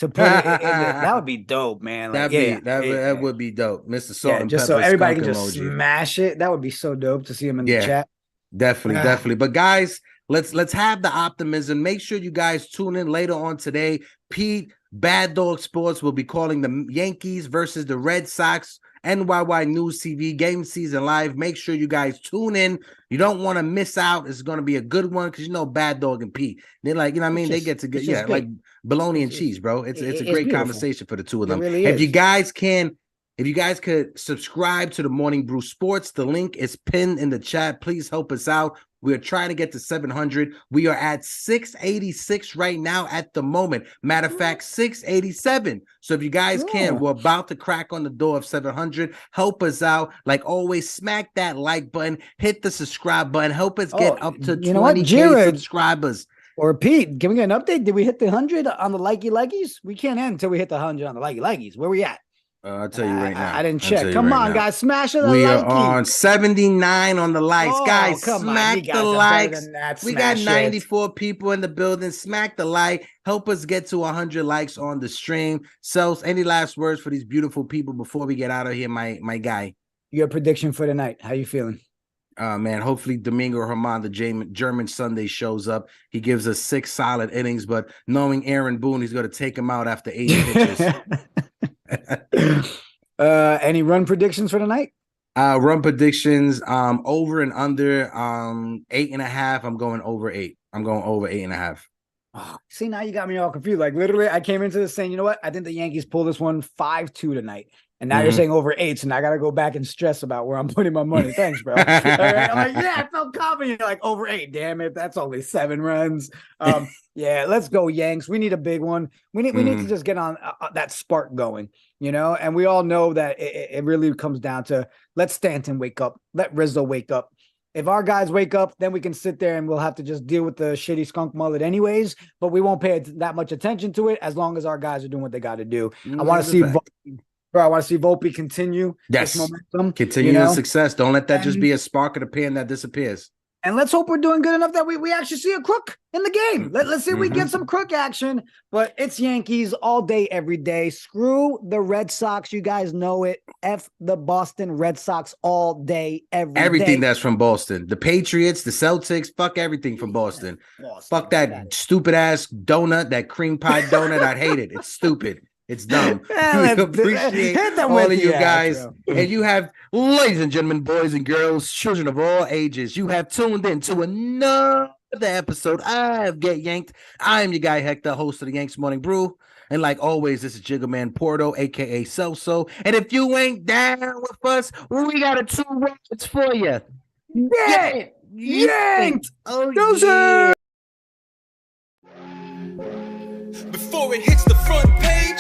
to put it in that would be dope, man. Like, that would be dope. Mr. Salt and just Pepper so everybody can skunk just emoji. smash it. That would be so dope to see him in the chat. Definitely. But guys, let's have the optimism. Make sure you guys tune in later on today. Pete, Bad Dog Sports will be calling the Yankees versus the Red Sox. NyynewsTV game season live. Make sure you guys tune in. You don't want to miss out. It's going to be a good one because, you know, Bad Dog and Pete, they're like, you know what I mean? They get to get, like bologna and cheese, bro. It's a great conversation for the two of them. Really if you guys can If you guys could subscribe to the Morning Brew Sports, the link is pinned in the chat. Please help us out. We are trying to get to 700. We are at 686 right now at the moment. Matter of fact, 687. So if you guys can, we're about to crack on the door of 700. Help us out. Like always, smack that like button. Hit the subscribe button. Help us get up to 20K subscribers. Or Pete, can we get an update? Did we hit the 100 on the likey-likeys? We can't end until we hit the 100 on the likey-likeys. Where we at? I'll tell you right now. I didn't check. Come on, guys. Smash it. We are on 79 on the likes. Guys, smack the likes. We got 94 people in the building. Smack the like. Help us get to 100 likes on the stream. So, any last words for these beautiful people before we get out of here, my guy? Your prediction for the night. How you feeling? Man, hopefully Domingo Germán, the German Sunday, shows up. He gives us 6 solid innings, but knowing Aaron Boone, he's going to take him out after 80 pitches. Any run predictions for the night? Run predictions, over and under 8.5. I'm going over 8. I'm going over 8.5. Oh, see, now you got me all confused. Like literally, I came into this saying, you know what? I think the Yankees pull this one 5-2 tonight. And now you're saying over 8, so now I got to go back and stress about where I'm putting my money. Thanks, bro. All right. I'm like, yeah, I felt confident. Like over 8, damn it, that's only 7 runs. Yeah, let's go Yanks. We need a big one. We need to just get on that spark going, you know. And we all know that it really comes down to let Stanton wake up, let Rizzo wake up. If our guys wake up, then we can sit there and we'll have to just deal with the shitty skunk mullet anyways. But we won't pay that much attention to it as long as our guys are doing what they got to do. I want to see. Bro, I want to see Volpe continue this momentum. Continue the success. Don't let that just be a spark of the pan that disappears. And let's hope we're doing good enough that we actually see a crook in the game. Let's see if we get some crook action. But it's Yankees all day, every day. Screw the Red Sox. You guys know it. F the Boston Red Sox all day, every day. Everything that's from Boston. The Patriots, the Celtics, fuck everything from Boston. Fuck that stupid-ass donut, that cream pie donut. I hate it. It's stupid. It's dumb. We appreciate all of you guys. And you have, ladies and gentlemen, boys and girls, children of all ages, you have tuned in to another episode of Get Yanked. I am your guy, Hector, host of the Yanks Morning Brew. And like always, this is Jigga Man Porto, a.k.a. Celso. And if you ain't down with us, we got 2 words for you. Get Yanked! Oh, yeah. Before it hits the front page,